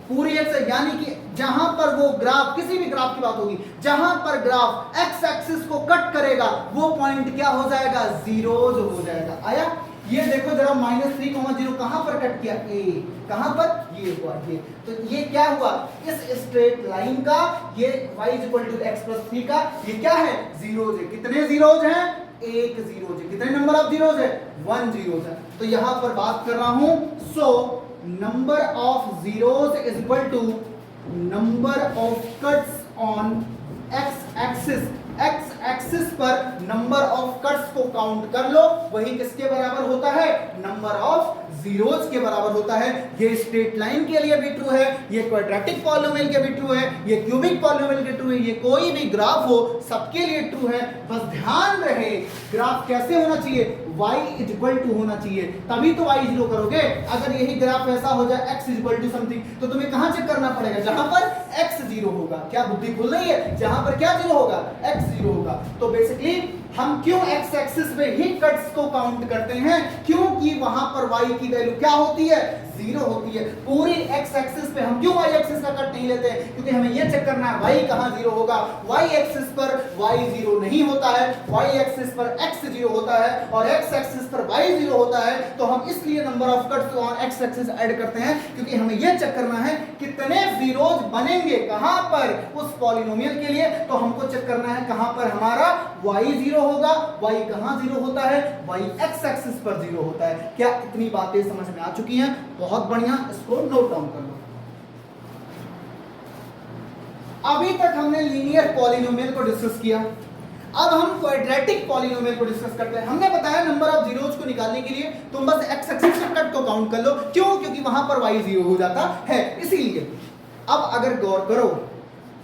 पूरी x, यानी कि जहां पर वो ग्राफ, किसी भी ग्राफ की बात होगी, जहां पर ग्राफ x एक्सिस को कट करेगा वो पॉइंट क्या हो जाएगा? जीरोज हो जाएगा। आया? ये देखो जरा -3,0 कहां पर कट किया? a, कहां पर? ये हुआ ये। तो ये क्या हुआ? इस स्ट्रेट लाइन का ये y x + 3 का ये क्या है? जीरोज है। कितने जीरोज हैं? एक जीरोज है। कितने नंबर ऑफ जीरोज है? 1 जीरोज है। तो यहां पर बात कर रहा हूं, so number of zeros is equal to number of cuts on x axis. x axis पर नंबर ऑफ कट्स को काउंट कर लो, वही किसके बराबर होता है? नंबर ऑफ जीरोज के बराबर होता है। ये स्ट्रेट लाइन के लिए भी ट्रू है, ये क्वाड्रेटिक पॉलिनोमियल के भी ट्रू है, ये क्यूबिक पॉलिनोमियल के ट्रू है, ये कोई भी ग्राफ हो सबके लिए ट्रू है। बस ध्यान रहे ग्राफ कैसे होना चाहिए? y इक्वल टू होना चाहिए, तभी तो y 0 करोगे। अगर यही ग्राफ ऐसा हो जाए x इक्वल टू समथिंग, तो तुम्हें कहां चेक करना पड़ेगा? जहां पर x 0 होगा। क्या बुद्धि खुल रही है? जहां पर क्या 0 होगा? x 0 होगा। तो बेसिकली हम क्यों x एक्सिस पे ही कट्स को काउंट करते हैं? क्योंकि वहां पर y की वैल्यू क्या होती है? 0 होती है। पूरी x एक्सिस पे हम क्यों y एक्सिस का कट नहीं लेते? क्योंकि हमें यह चेक करना है y कहां 0 होगा। y एक्सिस पर y 0 नहीं होता है, y एक्सिस पर x 0 होता है और x एक्सिस पर y 0 होता है। तो हम इसलिए number of cuts on x axis add करते हैं, क्योंकि हमें यह चेक करना है कितने जीरोज बनेंगे कहां पर? उस पॉलिनोमियल के लिए। तो हमको चेक करना है कहां पर हमारा y 0 होगा। y कहां 0 होता है? y x एक्सिस पर 0 होता है। क्या इतनी बातें समझ में आ चुकी हैं? बहुत बढ़िया, इसको नोट डाउन कर लो। अभी तक हमने लीनियर पॉलिनोमियल को डिस्कस किया, अब हम क्वाड्रेटिक पॉलिनोमियल को डिस्कस करते हैं। हमने बताया नंबर ऑफ जीरोज को निकालने के लिए तुम बस x एक्सिस के कट को काउंट कर लो। क्यों? क्योंकि वहां पर y 0 हो जाता है, इसीलिए। अब अगर गौर करो,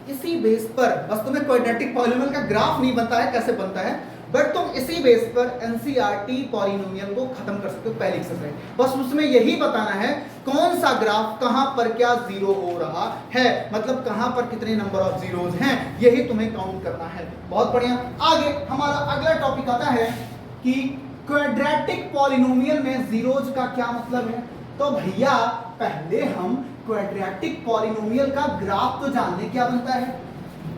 इसी बेस पर, बस तुम्हें क्वाड्रेटिक पॉलिनोमियल का ग्राफ नहीं बनता है, कैसे बनता है, बट तुम इसी बेस पर एनसीईआरटी पॉलिनोमियल को खत्म कर सकते हो पहली एक्सरसाइज। बस उसमें यही बताना है कौन सा ग्राफ कहां पर क्या 0 हो रहा है, मतलब कहां पर कितने नंबर ऑफ जीरोज हैं, यही तुम्हें काउंट करना है। बहुत बढ़िया। आगे हमारा अगला टॉपिक आता है कि क्वाड्रेटिक पॉलिनोमियल में जीरोज का क्या मतलब है। तो भैया पहले हम क्वाड्रेटिक पॉलिनोमियल का ग्राफ तो जान लें क्या बनता है।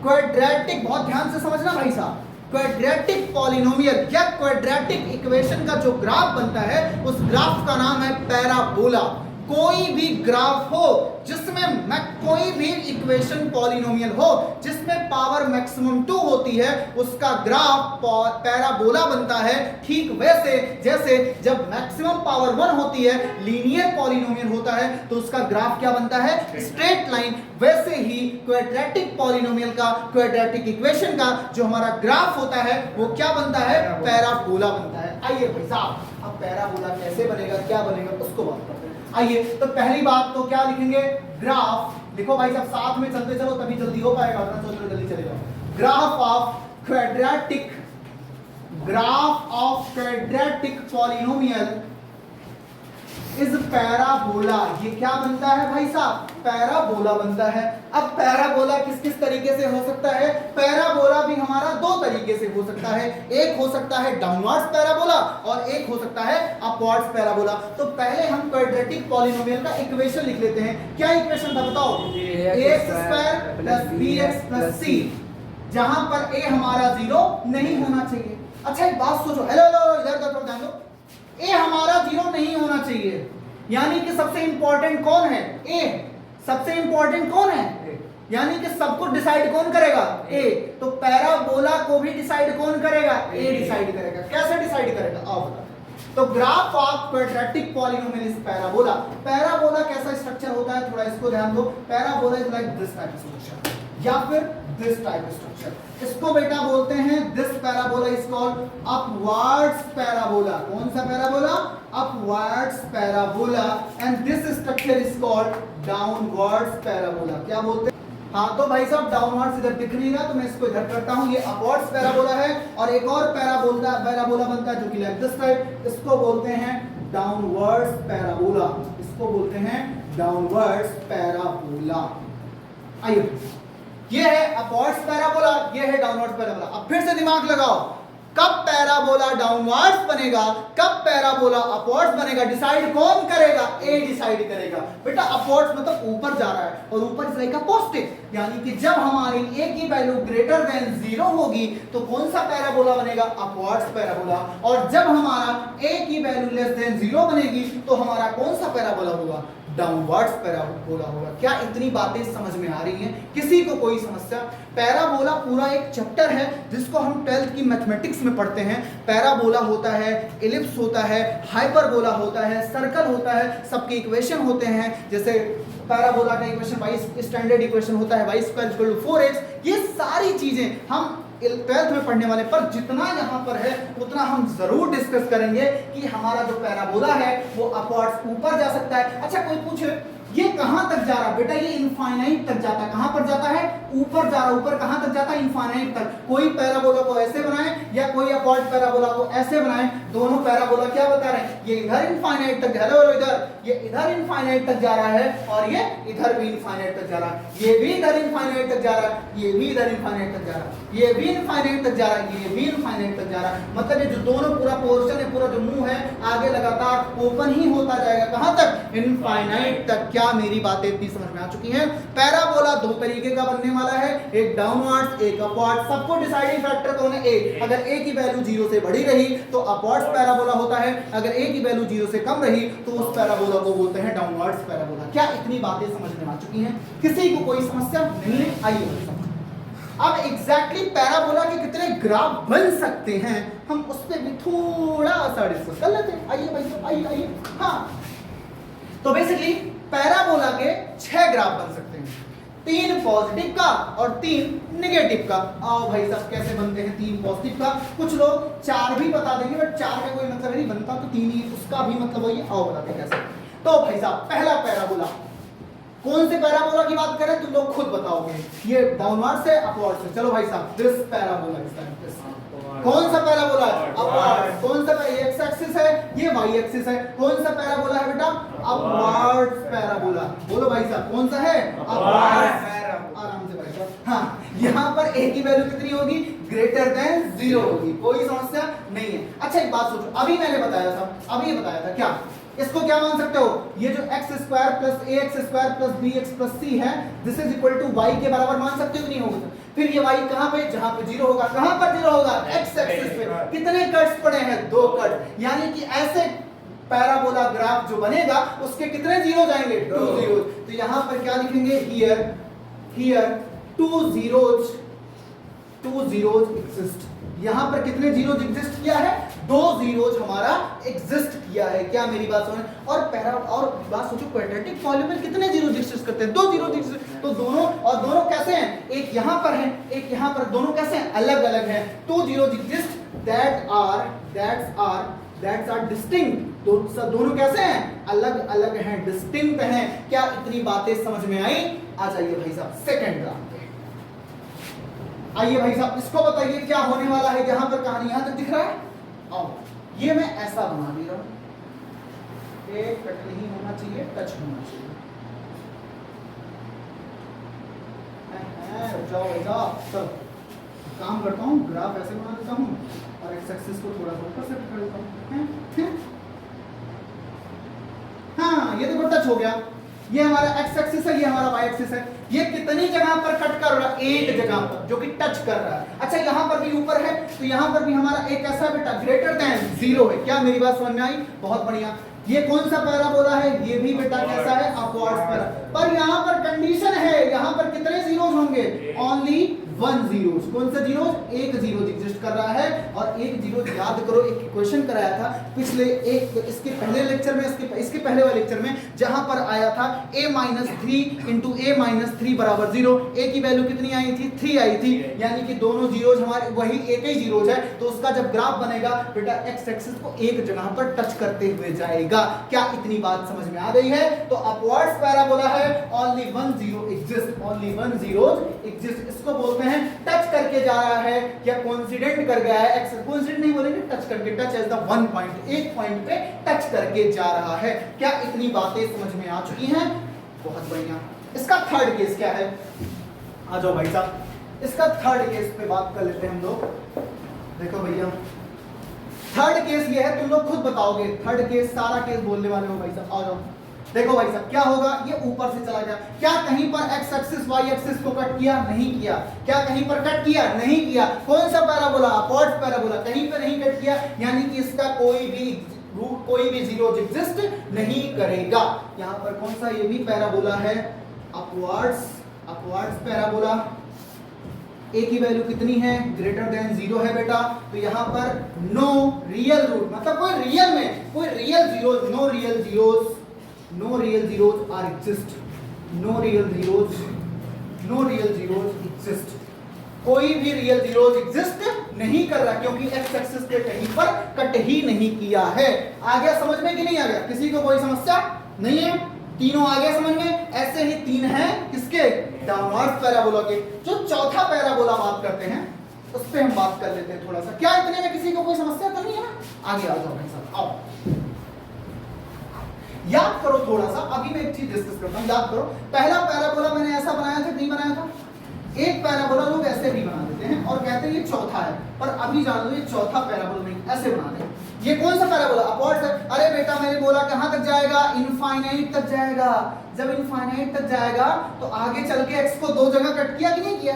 क्वाड्रेटिक, बहुत ध्यान से समझना भाई साहब, क्वाड्रेटिक पॉलिनोमियल या क्वाड्रेटिक इक्वेशन का जो ग्राफ बनता है उस ग्राफ का नाम है पैराबोला। कोई भी ग्राफ हो जिसमें कोई भी इक्वेशन पॉलिनोमियल हो जिसमें पावर मैक्सिमम 2 होती है, उसका ग्राफ पैराबोला बनता है। ठीक वैसे जैसे जब मैक्सिमम पावर 1 होती है, लीनियर पॉलिनोमियल होता है, तो उसका ग्राफ क्या बनता है? Straight line. वैसे ही क्वाड्रेटिक पॉलिनोमियल का, क्वाड्रेटिक इक्वेशन का जो हमारा ग्राफ होता है वो क्या बनता है? पैराबोला बनता है। आइए भाई साहब, अब पैराबोला कैसे बनेगा, क्या बनेगा, उसको बात करते हैं। आइए, तो पहली बात तो क्या लिखेंगे? ग्राफ। लिखो भाई साहब, साथ में चलते चलो तभी जल्दी हो पाएगा, वरना चलो जल्दी चले जाओ। Graph of quadratic, graph of quadratic polynomial is parabola. ये क्या बनता है भाई साहब? पैराबोला बनता है। अब पैराबोला किस किस तरीके से हो सकता है? पैराबोला भी हमारा 2 तरीके से हो सकता है। एक हो सकता है डाउनवर्ड्स पैराबोला और एक हो सकता है अपवर्ड्स पैराबोला। तो पहले हम क्वाड्रेटिक पॉलिनोमियल का इक्वेशन लिख लेते हैं। क्या इक्वेशन था बताओ? ax² + bx + c, जहां पर a हमारा 0 नहीं होना चाहिए। अच्छा एक बात सोचो, हेलो इधर तक ध्यान दो, ए हमारा 0 नहीं होना चाहिए, यानी कि सबसे इंपॉर्टेंट कौन है? ए। सबसे इंपॉर्टेंट कौन है? यानी कि सबको डिसाइड कौन करेगा? ए। तो पैराबोला को भी डिसाइड कौन करेगा? ए डिसाइड करेगा। कैसे डिसाइड करेगा आओ बताते हैं। तो graph of quadratic polynomial is parabola. Parabola कैसा स्ट्रक्चर होता है, थोड़ा इसको ध्यान दो। Parabola is like this type structure या फिर दिस टाइप स्ट्रक्चर। इसको बेटा बोलते हैं, this parabola is called upwards parabola. कौन सा parabola? Upwards parabola. And this structure is called downwards parabola. क्या बोलते हैं? हाँ, तो भाई साहब डाउनवर्ड्स इधर दिख नहीं रहा तो मैं इसको इधर करता हूं। ये अपवर्ड्स पैराबोला है और एक और पैराबोला बनता है जो कि लाइक दिस टाइप, इसको बोलते हैं डाउनवर्ड्स पैराबोला। इसको बोलते हैं डाउनवर्ड्स पैराबोला। आइए, ये है अपवर्ड्स पैराबोला, ये है डाउनवर्ड्स पैराबोला। अब फिर से दिमाग लगाओ, कब पैराबोला डाउनवर्ड्स बनेगा, कब पैराबोला अपवर्ड्स बनेगा, डिसाइड कौन करेगा, ए डिसाइड करेगा। बेटा अपवर्ड्स मतलब ऊपर जा रहा है और ऊपर इज लाइक अ पॉजिटिव, यानी कि जब हमारी ए की वैल्यू ग्रेटर देन 0 होगी तो कौन सा पैराबोला बनेगा, अपवर्ड्स पैराबोला। और जब हमारा ए की वैल्यू लेस देन 0 बनेगी तो हमारा कौन सा पैराबोला होगा, डाउनवर्ड्स पैराबोला होगा। क्या इतनी बातें समझ में आ रही हैं, किसी को कोई समस्या? पैराबोला पूरा एक चैप्टर है जिसको हम 12th की मैथमेटिक्स में पढ़ते हैं। पैराबोला होता है, एलिप्स होता है, हाइपरबोला होता है, सर्कल होता है, सबके इक्वेशन होते हैं। जैसे पैराबोला का इक्वेशन y स्टैंडर्ड इक्वेशन होता है y² = 4x। ये सारी चीजें हम 12th में पढ़ने वाले, पर जितना यहाँ पर है उतना हम जरूर डिस्कस करेंगे कि हमारा जो पैराबोला है वो अपवर्ड्स ऊपर जा सकता है। अच्छा कोई पूछे ये कहां तक जा रहा, बेटा ये इनफाइनाइट तक जाता है। कहां पर जाता है, ऊपर जा रहा। ऊपर कहां तक जाता है, इनफाइनाइट तक। कोई पैराबोला को ऐसे बनाए या कोई अपवर्ड पैराबोला को ऐसे बनाए, दोनों पैराबोला क्या बता रहे हैं, ये इधर इनफाइनाइट तक जा रहा है और इधर ये इधर इनफाइनाइट तक जा रहा है और ये इधर भी इनफाइनाइट तक जा रहा है, ये भी इधर इनफाइनाइट तक जा रहा है, ये भी इधर इनफाइनाइट तक जा रहा है, ये भी इनफाइनाइट तक जा रहा है, ये भी इनफाइनाइट तक जा रहा है। मतलब ये जो दोनों पूरा पोर्शन है, पूरा जो मुंह है आगे लगातार ओपन ही होता जाएगा। कहां तक, इनफाइनाइट तक। क्या मेरी बातें इतनी समझ में आ चुकी हैं? पैराबोला दो तरीके का बनने वाला है, एक डाउनवर्ड्स एक अपवर्ड्स। सबको डिसाइडिंग फैक्टर कौन है, ए। अगर ए की वैल्यू 0 से बड़ी रही तो अपवर्ड्स पैराबोला होता है, अगर ए की वैल्यू 0 से कम रही तो उस पैराबोला को बोलते हैं डाउनवर्ड्स पैराबोला। क्या इतनी बातें समझ में आ चुकी हैं? किसी को कोई समस्या नहीं है? आइए अब एग्जैक्टली पैराबोला के कितने ग्राफ बन सकते हैं हम उस पर भी थोड़ा सा डिस्कस कर लेते हैं। आइए भाई, आइए। हाँ, तो बेसिकली पैराबोला के 6 ग्राफ बन सकते हैं, 3 पॉजिटिव का और 3 नेगेटिव का। आओ भाई साहब कैसे बनते हैं 3 पॉजिटिव का? कुछ लोग 4 भी बता देंगे, बट 4 का कोई मतलब नहीं बनता, तो 3 ही उसका भी मतलब वही। आओ बताते हैं कैसे। तो भाई साहब पहला पैराबोला, कौन से पैराबोला की बात करें तुम लोग खुद बताओगे, ये डाउनवर्ड से अपवर्ड से। चलो भाई साहब, दिस पैराबोला इज दैट। कौन सा पैराबोला है, अपवर्ड। कौन सा, एक्स एक्सिस है, ये वाई एक्सिस है। कौन सा पैराबोला है बेटा, अपवर्ड पैराबोला। बोलो भाई साहब कौन सा है, अपवर्ड पैराबोला। आराम से भाई साहब। हाँ, यहाँ पर ए की वैल्यू कितनी होगी, ग्रेटर देन 0 होगी, कोई समस्या नहीं है। अच्छा एक बात सोचो, अभी मैंने बताया था, अभी ये बताया था क्या, इसको क्या मान सकते हो, ये जो x² + ax² + bx + c है, this is equal to y के बराबर मान सकते हो कि नहीं होगा? फिर ये y कहां पे, जहां पे 0 होगा। कहां पर 0 होगा, x एक्सिस पे। कितने कट्स पड़े हैं, 2 कट, यानी कि ऐसे पैराबोला ग्राफ जो बनेगा उसके कितने जीरो जाएंगे, 2 जीरो। तो यहां पर क्या लिखेंगे, हियर 2 जीरोज एग्जिस्ट। यहां पर कितने जीरोज एग्जिस्ट किया है, 2 जीरोज हमारा एग्जिस्ट किया है। क्या मेरी बात सुन? और बात सोचो, क्वाड्रेटिक पॉलीनोमियल कितने जीरोज एग्जिस्ट करते हैं, 2 जीरोज एग्जिस्ट। तो दोनों कैसे हैं, एक यहां पर है, एक यहां पर, दोनों कैसे हैं, अलग अलग हैं। 2 zeros exist that's are distinct. तो दोनों कैसे हैं, अलग अलग हैं, डिस्टिंक्ट हैं। क्या इतनी बातें समझ में आई? आ जाइए भाई साहब सेकंड ग्राफ पे। आइए भाई साहब, इसको बताइए क्या होने वाला है। यहां पर कहानी यहां तक दिख रहा है। आओ, ये मैं ऐसा बना दे रहा हूं, एक कट नहीं होना चाहिए, टच होना चाहिए। जाओ चलो, काम करता हूँ, ग्राफ ऐसे बना देता हूँ और एक्स एक्सिस को थोड़ा सा ऊपर सेट कर देता हूँ। हाँ, ये देखो टच हो गया। ये हमारा एक्स एक्सिस है, ये हमारा वाई एक्सिस है। ये कितनी जगह पर कट कर रहा है, एक जगह पर जो कि टच कर रहा है। अच्छा यहाँ पर भी ऊपर है, तो यहाँ पर भी हमारा एक ऐसा बेटा ग्रेटर देन 0 है। क्या मेरी बात समझ में आई? बहुत बढ़िया। ये कौन सा पैराबोला है, ये भी बेटा कैसा है, अपवर्ड्स पैराबोला। पर यहाँ पर कंडीशन है, यहाँ पर कितने जीरोज होंगे, ओनली 1 जीरोज। कौन सा जीरोज, एक जीरोज एग्जिस्ट कर रहा है। और एक जीरोज याद करो, एक क्वेश्चन कराया था पिछले इसके पहले लेक्चर में, इसके पहले वाले लेक्चर में, जहां पर आया था a - 3 × a - 3 = 0। a की वैल्यू कितनी आई थी, 3 आई थी, यानी कि दोनों जीरोज हमारे वही एक ही जीरोज है। तो उसका जब ग्राफ बनेगा बेटा एक्स एक्सिस को एक जगह पर टच करते हुए जाएगा। क्या इतनी बात समझ में आ गई है? तो अपवर्ड्स पैराबोला है, only 1 zero exist, only 1 zeros exist. इसको बोलते हैं टच करके जा रहा है, या कोइंसिडेंट कर गया है। एक्स कोइंसिडेंट नहीं बोलेंगे, टच करके, टच एज द 1 पॉइंट, एक पॉइंट पे टच करके जा रहा है। क्या इतनी बातें समझ में आ चुकी हैं? बहुत बढ़िया। इसका थर्ड केस क्या है? आ जाओ भाई साहब, इसका थर्ड केस पे बात कर लेते हैं हम लोग। देखो भैया थर्ड केस ये है, तुम लोग खुद बताओगे। थर्ड केस सारा केस बोलने वाले हो भाई साहब, आ जाओ। देखो भाई साहब क्या होगा, ये ऊपर से चला गया, क्या कहीं पर एक्स एक्सिस वाई एक्सिस को कट किया? नहीं किया। क्या कहीं पर कट किया? नहीं किया। कौन सा पैराबोला? अपवर्ड पैराबोला, कहीं पर नहीं कट किया, यानी कि इसका कोई भी जीरो एग्जिस्ट नहीं करेगा। यहां पर कौन सा? ये भी पैराबोला है, अपवर्ड्स पैराबोला। ए की वैल्यू कितनी है? ग्रेटर देन 0 है बेटा, तो यहां पर नो रियल रूट, मतलब कोई रियल में कोई real zeros, no real zeros are exist, no real zeros exist. कोई भी रियल जीरोस एग्जिस्ट नहीं कर रहा, क्योंकि एक्स एक्सिस पे कहीं पर कट ही नहीं किया है। आ गया समझ में कि नहीं आ गया? किसी को कोई समस्या नहीं है? तीनों आ गए समझ में? ऐसे ही तीन हैं किसके? डाउनवर्ड पैराबोला के। जो चौथा पैराबोला बात करते हैं उस पे हम बात कर लेते हैं थोड़ा सा। क्या इतने में किसी को कोई समस्या तो नहीं है ना? आगे आ जाओ भाई साहब, आओ याद करो थोड़ा सा। अभी मैं एक चीज डिस्कस करता हूं, याद करो। पहला पैराबोला मैंने ऐसा बनाया था, नहीं बनाया था? एक पैराबोला लोग ऐसे भी बना देते हैं और कहते हैं ये चौथा है, पर अभी जान लो ये चौथा पैराबोला नहीं, ऐसे बना दे। ये कौन सा पैराबोला? अपवर्ड है। अरे बेटा मैंने बोला कहां तक जाएगा? इनफाइनाइट तक जाएगा। जब इनफाइनाइट तक जाएगा तो आगे चल के एक्स को दो जगह कट किया कि नहीं किया?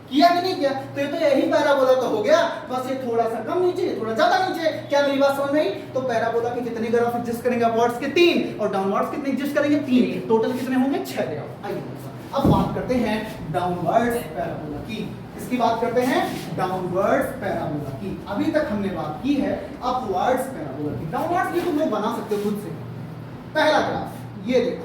किया कि नहीं किया? तो ये तो यही पैराबोला तो हो गया, बस ये थोड़ा सा कम नीचे, थोड़ा ज्यादा नीचे। क्या मेरी बात समझ में आई? तो पैराबोला के कितने ग्राफ एग्जिस्ट करेंगे? अपवर्ड्स के 3 और डाउनवर्ड्स कितने एग्जिस्ट करेंगे? 3। टोटल कितने होंगे? 6 ग्राफ। आइए अब बात करते हैं डाउनवर्ड्स पैराबोला की। इसकी बात करते हैं डाउनवर्ड्स पैराबोला की। अभी तक हमने बात की है अपवर्ड्स पैराबोला की। डाउनवर्ड्स की तुम लोग बना सकते हो खुद से। पहला ग्राफ ये देखो,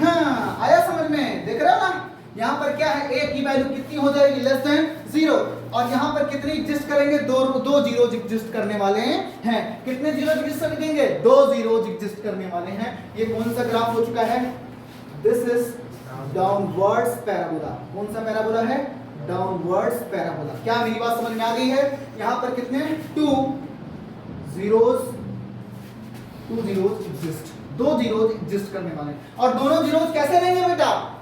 हाँ आया समझ में? देख रहे हो ना? यहाँ पर क्या है? ए की वैल्यू कितनी हो जाएगी? Less than 0। और यहाँ पर कितने एग्जिस्ट करेंगे? दो जीरोज एग्जिस्ट करने वाले हैं। कितने जीरोज एग्जिस्ट करेंगे? 2 जीरोज एग्जिस्ट करने वाले हैं। ये कौन सा ग्राफ हो चुका है? This is downwards parabola. कौन सा पैराबोला है? Downwards parabola. क्या मेरी बात समझ में आ गई है? यहाँ पर कितने? 2 जीरोज एग्जिस्ट, 2 जीरोज एग्जिस्ट करने वाले हैं। और दोनों जीरोज कैसे रहेंगे बेटा?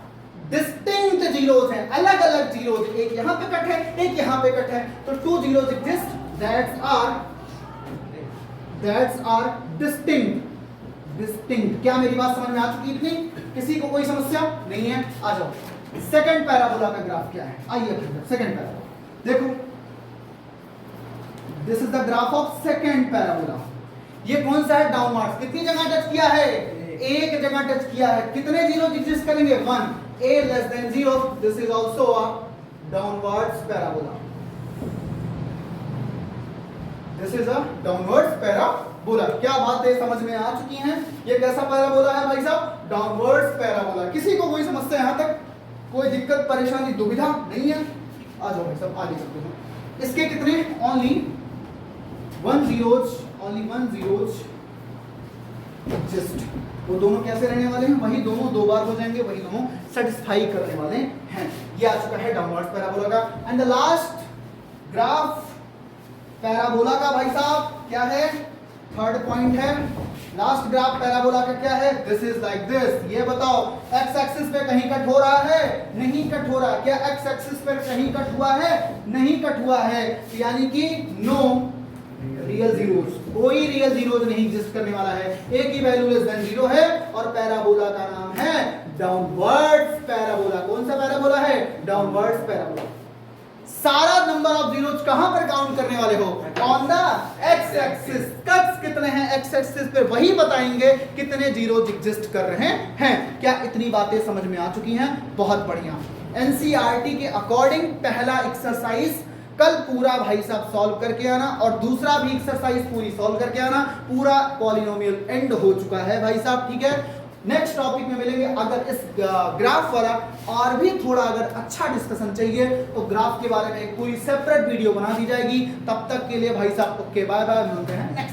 डिस्टिंक्ट जीरोज हैं, अलग अलग जीरोज। एक यहाँ पे कट है, एक यहाँ पे कट है, तो 2 zeros exist, that's are distinct. क्या मेरी बात समझ में आ चुकी? इतनी? किसी को कोई समस्या नहीं है? आ जाओ। सेकंड पैराबोला का ग्राफ क्या है? आइए सेकंड पैराबोला देखो। This is the graph of second parabola. ये कौन सा है? डाउनवर्ड्स। कितनी जगह टच किया है? एक जगह टच किया है। कितने जीरो एग्जिस्ट करेंगे? 1। a less than 0, this is also a downwards parabola. This is a downwards parabola. क्या बातें समझ में आ चुकी हैं? ये कैसा पैराबोला है भाई साहब? Downwards parabola. किसी को कोई समस्या यहाँ तक? कोई दिक्कत परेशानी दुविधा नहीं है? आ जाओ भाई साहब आगे चलते हैं। इसके कितने? only one zeros exist। वो दोनों कैसे रहने वाले हैं? वही दोनों 2 बार हो जाएंगे, वही दोनों सेटिस्फाई करने वाले हैं। ये आ चुका है डाउनवर्ड्स पैराबोला का। And the last graph parabola का भाई साहब क्या है? थर्ड पॉइंट है। लास्ट ग्राफ पैराबोला का क्या है? This is like this. ये बताओ एक्स एक्सिस पे कहीं कट हो रहा है? नहीं कट हो रहा। क्या एक्स एक्सिस पे कहीं कट हुआ है? नहीं कट हुआ है, यानी कि नो रियल जीरोज, कोई रियल जीरोज नहीं एग्जिस्ट करने वाला है। ए की वैल्यू लेस देन 0 है और पैराबोला का नाम है डाउनवर्ड्स पैराबोला। कौन सा पैराबोला है? Downwards parabola. सारा नंबर ऑफ जीरोज कहां पर काउंट करने वाले हो? On the x axis. Cuts कितने हैं एक्स एक्सिस पे वही बताएंगे कितने जीरोज एग्जिस्ट कर रहे हैं। क्या इतनी बातें समझ में आ चुकी हैं? बहुत बढ़िया। एनसीईआरटी के अकॉर्डिंग पहला एक्सरसाइज कल पूरा भाई साहब सॉल्व करके आना और दूसरा भी एक्सरसाइज पूरी सॉल्व करके आना। पूरा पॉलिनोमियल एंड हो चुका है भाई साहब, ठीक है। नेक्स्ट टॉपिक में मिलेंगे। अगर इस ग्राफ वाला और भी थोड़ा अगर अच्छा डिस्कशन चाहिए तो ग्राफ के बारे में एक पूरी सेपरेट वीडियो बना दी जाएगी। तब तक के लिए भाई साहब ओके बाय बाय, मिलते हैं।